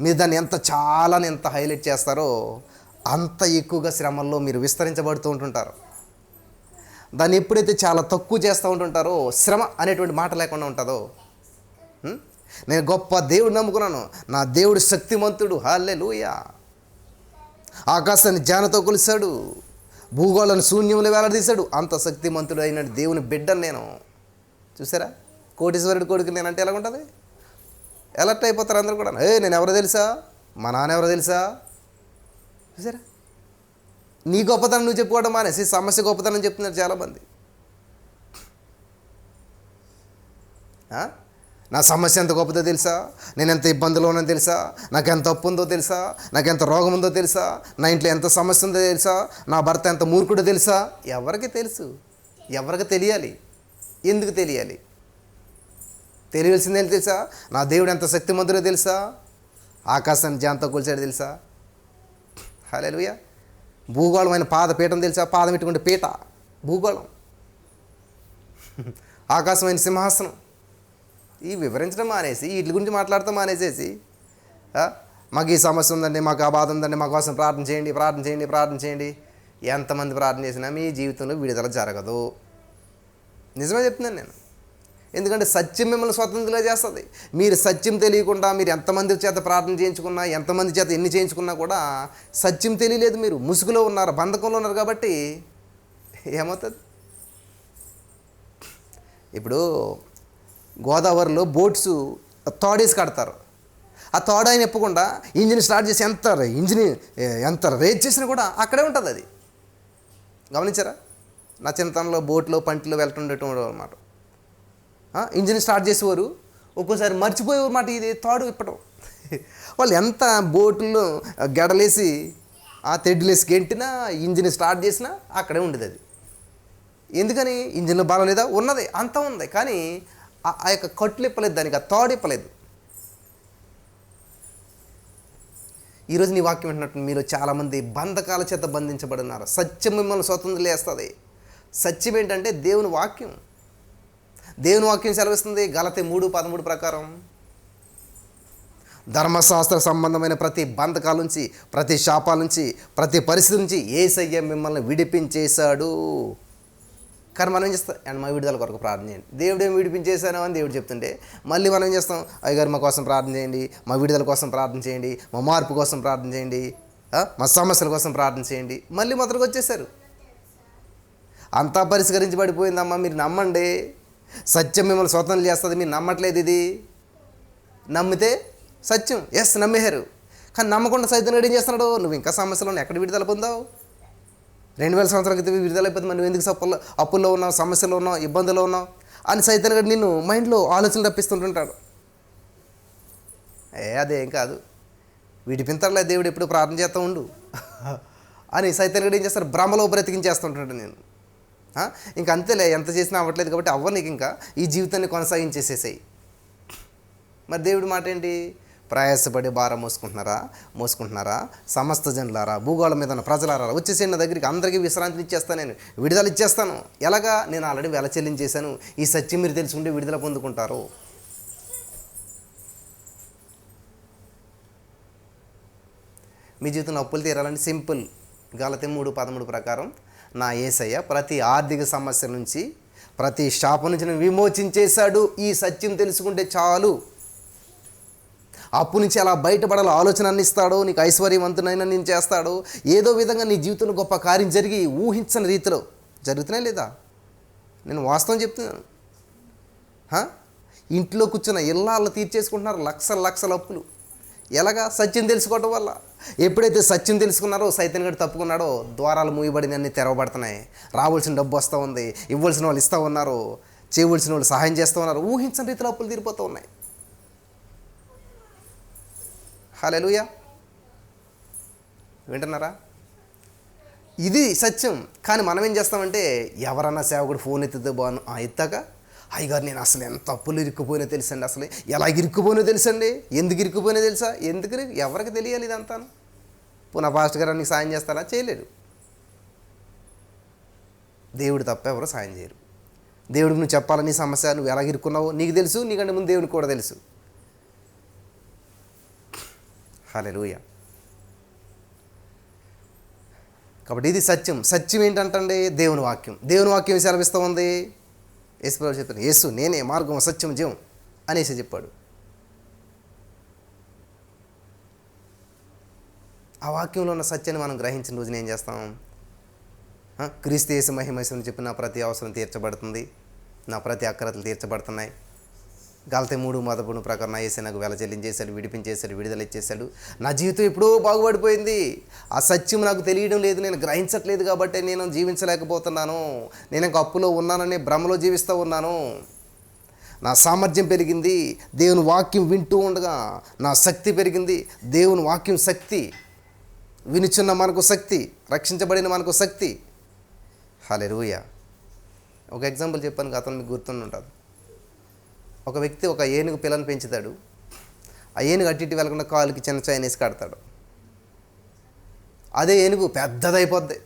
మీరు దాన్ని ఎంత హైలైట్ చేస్తారో అంత ఎక్కువగా శ్రమల్లో మీరు విస్తరించబడుతూ ఉంటుంటారు. దాన్ని ఎప్పుడైతే చాలా తక్కువ చేస్తూ ఉంటుంటారో, శ్రమ అనేటువంటి మాట లేకుండా ఉంటుందో. నేను గొప్ప దేవుడు నమ్ముకున్నాను, నా దేవుడు శక్తిమంతుడు. హల్లెలూయా. ఆకాశాన్ని జానతో కొలిశాడు, భూగోళాన్ని శూన్యంలో వేలాడదీశాడు. అంత శక్తిమంతుడు అయిన దేవుని బిడ్డను నేను. చూసారా, కోటీశ్వరుడి కొడుకు నేనంటే ఎలా ఉంటుంది? ఎలర్ట్ అయిపోతారు అందరూ కూడా. నేను ఎవరో తెలుసా, మా నాన్న ఎవరో తెలుసా? చూసారా, నీ గొప్పతనం నువ్వు చెప్పుకోవడం మానేసి సమస్య గొప్పతనం చెప్తున్నారు చాలామంది. నా సమస్య ఎంత గొప్పదో తెలుసా, నేను ఎంత ఇబ్బందులో ఉన్నానో తెలుసా, నాకు ఎంత అప్పు ఉందో తెలుసా, నాకు ఎంత రోగం ఉందో తెలుసా, నా ఇంట్లో ఎంత సమస్య ఉందో తెలుసా, నా భర్త ఎంత మూర్ఖుడో తెలుసా? ఎవరికి తెలుసు? ఎవరికి తెలియాలి? ఎందుకు తెలియాలి? తెలియాల్సిందే తెలుసా? నా దేవుడు ఎంత శక్తిమంతుడో తెలుసా, ఆకాశాన్ని జానతో కొలిచాడు తెలుసా? హల్లెలూయా. భూగోళమైన పాదపీఠం తెలుసా? పాదం పెట్టుకుంటే పీట భూగోళం, ఆకాశమైన సింహాసనం. ఈ వివరించడం మానేసి వీటి గురించి మాట్లాడతాం మానేసేసి, మాకు ఈ సమస్య ఉందండి, మాకు ఆ బాధ ఉందండి, మా కోసం ప్రార్థన చేయండి. ఎంతమంది ప్రార్థన చేసినా మీ జీవితంలో విడుదల జరగదు. నిజమే చెప్తున్నాను నేను. ఎందుకంటే సత్యం మిమ్మల్ని స్వతంత్రంగా చేస్తుంది. మీరు సత్యం తెలియకుండా మీరు ఎంతమంది చేత ప్రార్థన చేయించుకున్నా, ఎంతమంది చేత ఎన్ని చేయించుకున్నా కూడా సత్యం తెలియలేదు. మీరు ముసుగులో ఉన్నారు, బంధకంలో ఉన్నారు. కాబట్టి ఏమవుతుంది? ఇప్పుడు గోదావరిలో బోట్స్ తోడేసి కడతారు. ఆ తోడ ఆయన ఎప్పకుండా ఇంజిన్ స్టార్ట్ చేసి ఎంత రేజ్ చేసినా కూడా అక్కడే ఉంటుంది అది. గమనించారా? నా చిన్నతనంలో బోట్లో పంటిలో వెళ్తుండేటం అనమాట. ఇంజిన్ స్టార్ట్ చేసేవారు, ఒక్కోసారి మర్చిపోయేవారు మాట ఇది తాడు ఇప్పటం. వాళ్ళు ఎంత బోట్లో గడలేసి తెడ్లేసి గెంటినా ఇంజిన్ స్టార్ట్ చేసినా అక్కడే ఉండేది అది. ఎందుకని? ఇంజిన్లో బలం లేదా? ఉన్నది, అంతా ఉంది, కానీ ఆ యొక్క కట్లు ఇప్పలేదు, దానికి ఆ తాడు ఇప్పలేదు. ఈరోజు నీ వాక్యం వింటున్నట్టు మీలో చాలామంది బంధకాల చేత బంధించబడినారు. సత్యం మిమ్మల్ని స్వతంత్రం చేస్తుంది. సత్యం ఏంటంటే దేవుని వాక్యం. దేవుని వాక్యం సెలవిస్తుంది గలతీ 3:13 ప్రకారం, ధర్మశాస్త్ర సంబంధమైన ప్రతి బంధకాల నుంచి, ప్రతి శాపాల నుంచి, ప్రతి పరిస్థితి నుంచి యేసయ్య మిమ్మల్ని విడిపించేశాడు. కానీ మనం ఏం చేస్తాం? అండ్ మా విడుదల కొరకు ప్రార్థన చేయండి. దేవుడు ఏం విడిపించేశాను అని దేవుడు చెప్తుంటే మళ్ళీ మనం ఏం చేస్తాం? అయ్యగారు మా కోసం ప్రార్థన చేయండి, మా విడుదల కోసం ప్రార్థన చేయండి, మా మార్పు కోసం ప్రార్థన చేయండి, మా సమస్యల కోసం ప్రార్థన చేయండి. మళ్ళీ మొదటికి వచ్చేసారు. అంతా పరిష్కరించబడిపోయిందమ్మా, మీరు నమ్మండి. సత్యం మిమ్మల్ని స్వతంత్రం చేస్తుంది. మీరు నమ్మట్లేదు. ఇది నమ్మితే సత్యం, ఎస్ నమ్మేశారు. కానీ నమ్మకుండా సైతం ఏం చేస్తున్నాడు? నువ్వు ఇంకా సమస్యలో ఎక్కడ విడుదల పొందావు? 2000 సంవత్సరాల క్రితం విడుదల అయిపోతుంది, మనం ఎందుకు అప్పుల్లో ఉన్నావు, సమస్యలో ఉన్నావు, ఇబ్బందుల్లో ఉన్నావు అని సైతం గడి నిన్ను మైండ్లో ఆలోచనలు రప్పిస్తుంటుంటాడు. అదేం కాదు, విడిపించట్లే దేవుడు, ఎప్పుడు ప్రార్థన చేస్తూ ఉండు అని సైతాన్ గడు ఏం చేస్తారు, భ్రమలో బ్రతికించేస్తుంటాడు నేను. ఇంకా అంతేలే, ఎంత చేసినా అవ్వట్లేదు కాబట్టి అవ్వ, నీకు ఇంకా ఈ జీవితాన్ని కొనసాగించేసేసాయి. మరి దేవుడి మాట ఏంటి? ప్రయాసపడి భారం మోసుకుంటున్నారా సమస్త జనులారా, భూగోళం మీద ఉన్న ప్రజలారా, వచ్చేసేయండి నా దగ్గరికి, అందరికీ విశ్రాంతిని ఇచ్చేస్తాను, నేను విడుదల ఇచ్చేస్తాను. ఎలాగా? నేను ఆల్రెడీ వెల చెల్లించేశాను. ఈ సత్యం మీరు తెలుసుకుంటే విడుదల పొందుకుంటారు. మీ జీవితంలో అప్పులు తీరాలంటే సింపుల్. గలతీ 3:13 ప్రకారం నా యేసయ్య ప్రతి ఆర్థిక సమస్య నుంచి, ప్రతి శాపం నుంచి నేను విమోచించేశాడు. ఈ సత్యం తెలుసుకుంటే చాలు. అప్పు నుంచి ఎలా బయటపడాలో ఆలోచన అందిస్తాడో, నీకు ఐశ్వర్యవంతునైనా నేను చేస్తాడో, ఏదో విధంగా నీ జీవితంలో గొప్ప కార్యం జరిగి ఊహించని రీతిలో జరుగుతున్నాయి లేదా? నేను వాస్తవం చెప్తున్నాను. ఇంట్లో కూర్చున్న ఇళ్ళల్లో తీర్చేసుకుంటున్నారు లక్షల అప్పులు. ఎలాగా? సత్యం తెలుసుకోవటం వల్ల. ఎప్పుడైతే సత్యం తెలుసుకున్నారో, సైతాన్ గడు తప్పుకున్నాడో, ద్వారాలు మూయబడింది, అన్నీ తెరవబడుతున్నాయి. రావాల్సిన డబ్బు వస్తూ ఉంది, ఇవ్వాల్సిన వాళ్ళు ఇస్తూ ఉన్నారు, చేయవలసిన వాళ్ళు సహాయం చేస్తూ ఉన్నారు. ఊహించని రీతిలో అప్పులు తీరిపోతూ ఉన్నాయి. హల్లెలూయా, వింటున్నారా? ఇది సత్యం. కానీ మనం ఏం చేస్తామంటే, ఎవరన్నా సేవకుడు ఫోన్ ఎత్తితే బాను, ఎత్తాక అయ్యగారు నేను అసలు ఎంత అప్పులు ఇరుక్కుపోయినా తెలుసండి, అసలు ఎలా ఇరుక్కుపోయినా తెలుసండి, ఎందుకు ఇరుక్కుపోయినా తెలుసా, ఎందుకు ఎవరికి తెలియాలి ఇదంతా? పునః పాస్టర్ గారు నీకు సాయం చేస్తారా? చేయలేడు. దేవుడు తప్ప ఎవరు సాయం చేయరు. దేవుడికి నువ్వు చెప్పాలని సమస్య, నువ్వు ఎలా ఇరుక్కున్నావో నీకు తెలుసు, నీకంటే ముందు దేవుడికి కూడా తెలుసు. హల్లెలూయా. కాబట్టి ఇది సత్యం. సత్యం ఏంటంటే దేవుని వాక్యం. దేవుని వాక్యం సెలవిస్తూ ఉంది. యేసు ప్రభు చెప్పారు, యేసు నేనే మార్గం సత్యం జీవం అనేసి చెప్పాడు. ఆ వాక్యంలో ఉన్న సత్యాన్ని మనం గ్రహించిన రోజున ఏం చేస్తాం? క్రీస్తు యేసు మహిమేశ్వరుని చెప్పి నా ప్రతి అవసరం తీర్చబడుతుంది, నా ప్రతి అక్కరతలు తీర్చబడుతున్నాయి. గలతీ 3:13 ప్రకారం నా యేసే నాకు వెల చెల్లించేశాడు, విడిపించేశాడు, విడుదల ఇచ్చేశాడు. నా జీవితం ఎప్పుడో బాగుపడిపోయింది. ఆ సత్యం నాకు తెలియడం లేదు, నేను గ్రహించట్లేదు కాబట్టి నేను జీవించలేకపోతున్నాను. నేను ఇంకా అప్పులో ఉన్నానని భ్రమలో జీవిస్తూ ఉన్నాను. నా సామర్థ్యం పెరిగింది దేవుని వాక్యం వింటూ ఉండగా, నా శక్తి పెరిగింది. దేవుని వాక్యం శక్తి, వినుచున్న మనకు శక్తి, రక్షించబడిన మనకు శక్తి. హల్లెలూయా. ఒక ఎగ్జాంపుల్ చెప్పాను, గతంలో మీకు గుర్తుండి ఉంటుంది. ఒక వ్యక్తి ఒక ఏనుగు పిల్లని పెంచుతాడు. ఆ ఏనుగు అటు ఇటు వెళ్ళకుండా కాలుకి చిన్న చైన్ వేసి కడతాడు. అదే ఏనుగు పెద్దదైపోద్ది,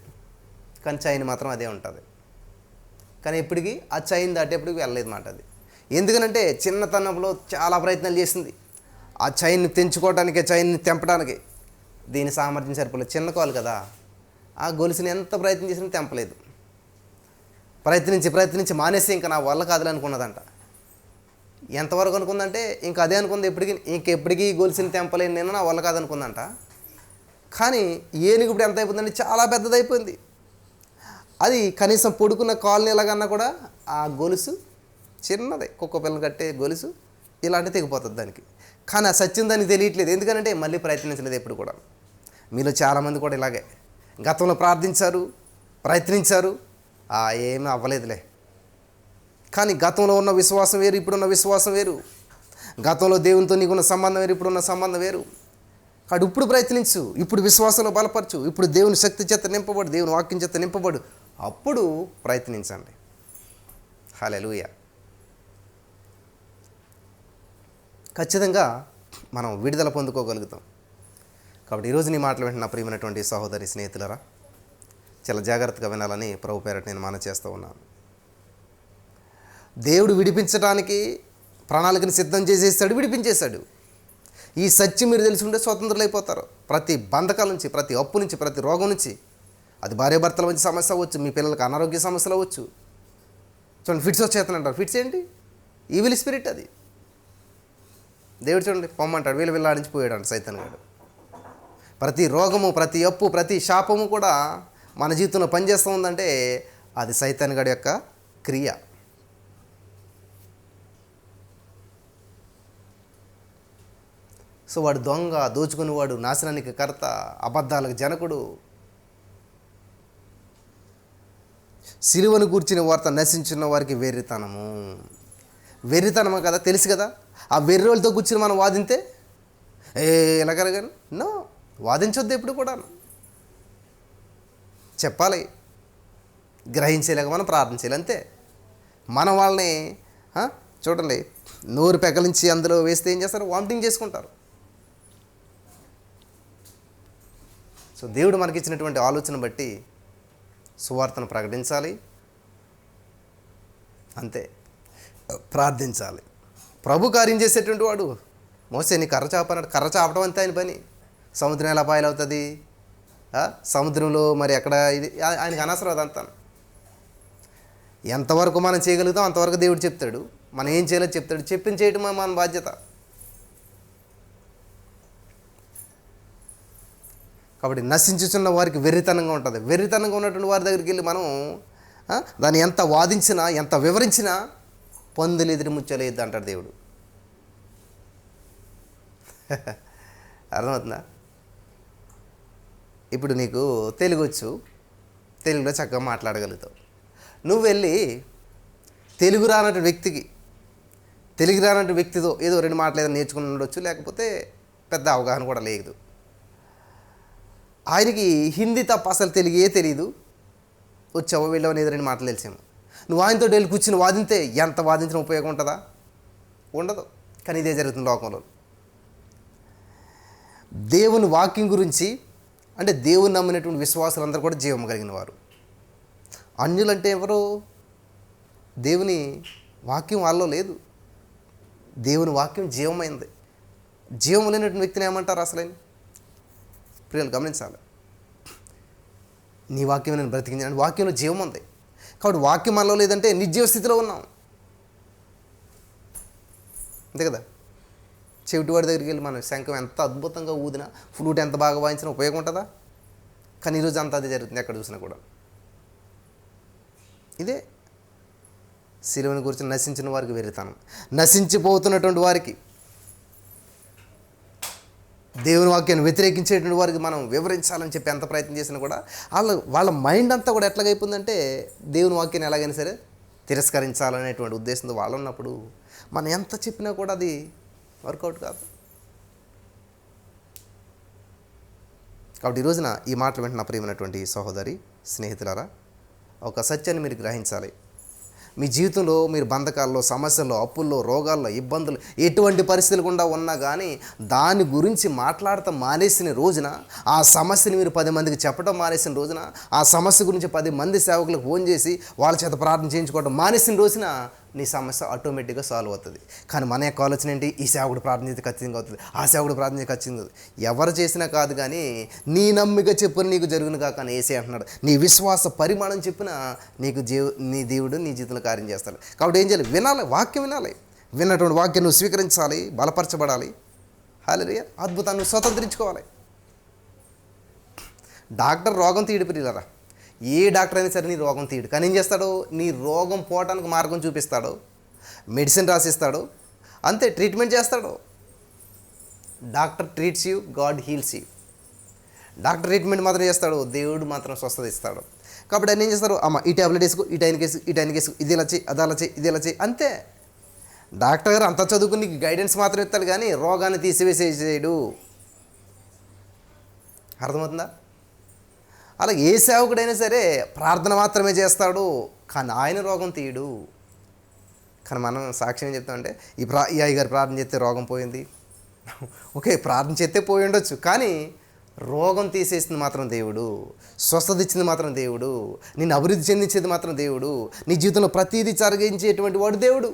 కానీ చైన్ మాత్రం అదే ఉంటుంది. కానీ ఎప్పటికీ ఆ చైన్ దాటేప్పటికి వెళ్ళలేదు మాట. అది ఎందుకనంటే చిన్నతనంలో చాలా ప్రయత్నాలు చేసింది ఆ చైన్ని తెంచుకోవడానికి, చైన్ని తెంపడానికి. దీని సామర్థ్యం సరిపోలేదు, చిన్న కాలు కదా. ఆ గొలుసుని ఎంత ప్రయత్నం చేసినా తెంపలేదు. ప్రయత్నించి మానేసి ఇంకా నా వల్ల కాదులే అనుకున్నదంట. ఎంతవరకు అనుకుందంటే ఇంకా అదే అనుకుంది, ఇంకెప్పటికీ గొలుసుని తెంపలేను నేను, నా వల్ల కాదనుకుందంట. కానీ ఏనుగు ఇప్పుడు ఎంత అయిపోతుందంటే చాలా పెద్దదైపోయింది. అది కనీసం పొడుకున్న కాలనీ ఎలాగన్నా కూడా ఆ గొలుసు చిన్నదే, కుక్క పిల్లలు కట్టే గొలుసు ఇలాంటి తెగిపోతుంది దానికి. కానీ ఆ సత్యం దానికి తెలియట్లేదు. ఎందుకంటే మళ్ళీ ప్రయత్నించలేదు ఎప్పుడు కూడా. మీలో చాలామంది కూడా ఇలాగే గతంలో ప్రార్థించారు, ప్రయత్నించారు, ఏమీ అవ్వలేదులే. కానీ గతంలో ఉన్న విశ్వాసం వేరు, ఇప్పుడున్న విశ్వాసం వేరు. గతంలో దేవునితో నీకున్న సంబంధం వేరు, ఇప్పుడున్న సంబంధం వేరు. కాబట్టి ఇప్పుడు ప్రయత్నించు, ఇప్పుడు విశ్వాసంలో బలపరచు, ఇప్పుడు దేవుని శక్తి చేత నింపబడు, దేవుని వాక్యం చేత నింపబడు, అప్పుడు ప్రయత్నించండి. హల్లెలూయా. ఖచ్చితంగా మనం విడుదల పొందుకోగలుగుతాం. కాబట్టి ఈరోజు నీ మాటలు వింటున్న ప్రియమైనటువంటి సహోదరి స్నేహితులరా, చాలా జాగ్రత్తగా వినాలని ప్రభు పేరట నేను మనవి చేస్తూ ఉన్నాను. దేవుడు విడిపించడానికి ప్రణాళికను సిద్ధం చేసేసాడు, విడిపించేశాడు. ఈ సత్యం మీరు తెలుసుకుంటే స్వతంత్రులు అయిపోతారు. ప్రతి బంధకాల నుంచి, ప్రతి అప్పు నుంచి, ప్రతి రోగం నుంచి, అది భార్యాభర్తల మధ్య సమస్య అవ్వచ్చు, మీ పిల్లలకు అనారోగ్య సమస్యలు అవ్వచ్చు. చూడండి, ఫిట్స్ వచ్చేస్తానంటారు. ఫిట్స్ ఏంటి? ఈవిల్ స్పిరిట్ అది. దేవుడు చూడండి పొమ్మంటాడు, వీళ్ళాడించిపోయాడు సైతాన్ గాడు. ప్రతి రోగము, ప్రతి అప్పు, ప్రతి శాపము కూడా మన జీవితంలో పనిచేస్తూ ఉందంటే అది సైతాన్ గాడి యొక్క క్రియ. సో వాడు దొంగ, దోచుకునేవాడు, నాశనానికి కర్త, అబద్ధాలకు జనకుడు. సిలువను గూర్చిన వార్త నశించిన వారికి వెర్రితనము కదా, తెలుసు కదా. ఆ వెర్రోళ్ళతో కూర్చుని మనం వాదింతే ఏ ఇలాగలగాని నో, వాదించొద్దు ఎప్పుడు కూడా. చెప్పాలి, గ్రహించేలాగా మనం ప్రార్థన చేయాలి అంతే. మన వాళ్ళని చూడండి, నోరు పెకలించి అందులో వేస్తే ఏం చేస్తారు? వామిటింగ్ చేసుకుంటారు. సో దేవుడు మనకిచ్చినటువంటి ఆలోచన బట్టి సువార్తను ప్రకటించాలి, అంతే, ప్రార్థించాలి. ప్రభు కార్యం చేసేటువంటి వాడు. మోసే నీ కర్ర చాపన్నాడు, కర్ర చాపడం అంతే ఆయన పని. సముద్రం ఎలా పాయలవుతుంది? సముద్రంలో మరి ఎక్కడ ఇది ఆయనకు అనవసరం అదంతా. ఎంతవరకు మనం చేయగలుగుతాం అంతవరకు దేవుడు చెప్తాడు, మనం ఏం చేయాలో చెప్తాడు, చెప్పింది చేయటం మన బాధ్యత. కాబట్టి నశించుచున్న వారికి వెర్రితనంగా ఉంటుంది. వెర్రితనంగా ఉన్నటువంటి వారి దగ్గరికి వెళ్ళి మనం దాన్ని ఎంత వాదించినా ఎంత వివరించినా పందులు ఎదురు ముచ్చలేదు అంటాడు దేవుడు. అర్థమవుతుందా? ఇప్పుడు నీకు తెలుగు వచ్చు, తెలుగులో చక్కగా మాట్లాడగలుగుతావు. నువ్వు వెళ్ళి తెలుగు రానటువంటి వ్యక్తితో ఏదో రెండు మాటలు ఏదో నేర్చుకుని ఉండొచ్చు, లేకపోతే పెద్ద అవగాహన కూడా లేదు. ఆయనకి హిందీ తప్ప అసలు తెలుగే తెలియదు. వచ్చావో వెళ్ళవని ఏదో రెండు మాటలు తెలిసాము. నువ్వు ఆయనతో వెళ్ళి కూర్చుని వాదింతే ఎంత వాదించిన ఉపయోగం ఉంటుందా? ఉండదు. కానీ ఇదే జరుగుతుంది లోకంలో. దేవుని వాక్యం గురించి అంటే దేవుని నమ్మినటువంటి విశ్వాసులందరూ కూడా జీవం కలిగిన వారు. అన్యులంటే ఎవరు? దేవుని వాక్యం వాళ్ళలో లేదు. దేవుని వాక్యం జీవమైంది. జీవం లేనటువంటి వ్యక్తిని ఏమంటారు అసలు? ప్రియులు గమనించాలి. నీ వాక్యం నేను బ్రతికించాను, వాక్యంలో జీవం ఉంది. కాబట్టి వాక్యం మనలో లేదంటే నిర్జీవ స్థితిలో ఉన్నాం, అంతే కదా. చెవిటివాడి దగ్గరికి వెళ్ళి మనం శంఖం ఎంత అద్భుతంగా ఊదినా, ఫ్లూట్ ఎంత బాగా వాయించినా ఉపయోగం ఉంటుందా? కానీ ఈరోజు అంతా అదే జరుగుతుంది ఎక్కడ చూసినా కూడా. ఇదే సిలువను గురించి నశించిన వారికి వెర్రితనం. నశించిపోతున్నటువంటి వారికి, దేవుని వాక్యాన్ని వ్యతిరేకించేటువంటి వారికి మనం వివరించాలని చెప్పి ఎంత ప్రయత్నం చేసినా కూడా వాళ్ళ మైండ్ అంతా కూడా ఎట్లాగైపోయిందంటే దేవుని వాక్యాన్ని ఎలాగైనా సరే తిరస్కరించాలనేటువంటి ఉద్దేశంతో వాళ్ళు ఉన్నప్పుడు మనం ఎంత చెప్పినా కూడా అది వర్కౌట్ కాదు. కాబట్టి ఈ రోజున ఈ మాటలు వెంటనే ప్రియమైనటువంటి సహోదరి స్నేహితులారా, ఒక సత్యాన్ని మీరు గ్రహించాలి. మీ జీవితంలో మీరు బంధకాల్లో, సమస్యల్లో, అప్పుల్లో, రోగాల్లో, ఇబ్బందులు, ఎటువంటి పరిస్థితులు గుండా ఉన్నా కానీ దాని గురించి మాట్లాడటం మానేసిన రోజున, ఆ సమస్యని మీరు 10 మందికి చెప్పడం మానేసిన రోజున, ఆ సమస్య గురించి 10 మంది సేవకులకు ఫోన్ చేసి వాళ్ళ చేత ప్రార్థన చేయించుకోవడం మానేసిన రోజున నీ సమస్య ఆటోమేటిక్గా సాల్వ్ అవుతుంది. కానీ మన యొక్క ఆలోచన ఏంటి? ఈ సేవకుడు ప్రార్థన చేస్తే ఖచ్చితంగా అవుతుంది, ఆ సేవకుడు ప్రార్థన చేస్తే ఖచ్చితంగా అవుతుంది. ఎవరు చేసినా కాదు, కానీ నీ నమ్మిక చెప్పున నీకు జరుగును కాక అని యేసే అంటున్నాడు. నీ విశ్వాస పరిమాణం చెప్పిన నీకు నీ దేవుడు నీ జీవితంలో కార్యం చేస్తాడు. కాబట్టి ఏం చేయాలి? వినాలి, వాక్యం వినాలి. విన్నటువంటి వాక్యం నువ్వు స్వీకరించాలి, బలపరచబడాలి. హల్లెలూయా. అద్భుతాన్ని స్వతంత్రించుకోవాలి. డాక్టర్ రోగం తీయడు ప్రియులారా. ఏ డాక్టర్ అయినా సరే నీ రోగం తీయడు. కానీ ఏం చేస్తాడు? నీ రోగం పోవటానికి మార్గం చూపిస్తాడు, మెడిసిన్ రాసిస్తాడు, అంతే, ట్రీట్మెంట్ చేస్తాడు. Doctor treats you, God heels you. Doctor treatment మాత్రం చేస్తాడు, దేవుడు మాత్రం స్వస్థత ఇస్తాడు. కాబట్టి ఆయన ఏం చేస్తారు? అమ్మ ఈ ట్యాబ్లెట్ వేసుకో, ఈ టైంకి వేసుకో, ఈ టైంకి వేసుకో, ఇది ఇలా చేయి, అది అలా చేయి, ఇది ఇలా చేయి, అంతే. డాక్టర్ గారు అంత చదువుకుని నీకు గైడెన్స్ మాత్రం ఇస్తాడు, కానీ రోగాన్ని తీసివేసేయడు. అర్థమవుతుందా? అలాగే ఏ సేవకుడైనా సరే ప్రార్థన మాత్రమే చేస్తాడు, కానీ ఆయన రోగం తీయడు. కానీ మనం సాక్ష్యం ఏం చెప్తామంటే ఈ అయ్యగారు ప్రార్థన చేస్తే రోగం పోయింది. ఓకే, ప్రార్థన చేస్తే పోయి ఉండొచ్చు, కానీ రోగం తీసేసింది మాత్రం దేవుడు, స్వస్థత ఇచ్చింది మాత్రం దేవుడు, నిన్ను అభివృద్ధి చెందించేది మాత్రం దేవుడు, నీ జీవితంలో ప్రతీదీ జరిగించేటువంటి వాడు దేవుడు.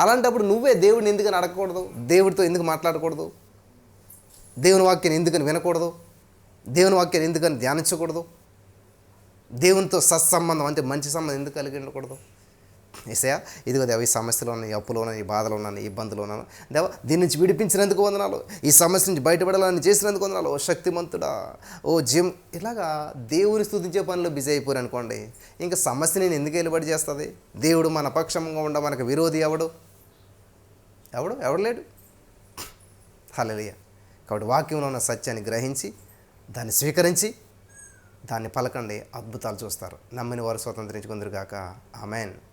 అలాంటప్పుడు నువ్వే దేవుడిని ఎందుకని అడగకూడదు? దేవుడితో ఎందుకు మాట్లాడకూడదు? దేవుని వాక్యాన్ని ఎందుకని వినకూడదు? దేవుని వాక్యాన్ని ఎందుకని ధ్యానించకూడదు? దేవునితో సత్సంబంధం అంటే మంచి సంబంధం ఎందుకు కలిగి ఉండకూడదు? యేసయ్యా, ఇదిగో దేవ, ఈ సమస్యలో ఉన్నాయి, ఈ అప్పులో ఉన్నాయి, ఈ బాధలో ఉన్నాను, ఈ ఇబ్బందులో ఉన్నాను దేవ, దీని నుంచి విడిపించినందుకు వందనాలు, ఈ సమస్య నుంచి బయటపడాలని చేసినందుకు వందనాలు, ఓ శక్తిమంతుడా, ఓ జిమ్. ఇలాగా దేవుని స్తుతించే పనిలో బిజీ అయిపోయారు అనుకోండి, ఇంకా సమస్య నేను ఎందుకు వెలుబడి చేస్తుంది? దేవుడు మన పక్షంగా ఉండ మనకు విరోధి ఎవడు లేడు. హల్లెలూయా. కాబట్టి వాక్యంలో ఉన్న సత్యాన్ని గ్రహించి దాన్ని స్వీకరించి దాన్ని పలకండి, అద్భుతాలు చూస్తారు. నమ్మిన వారు స్వతంత్రించుకుందరు గాక. ఆమేన్.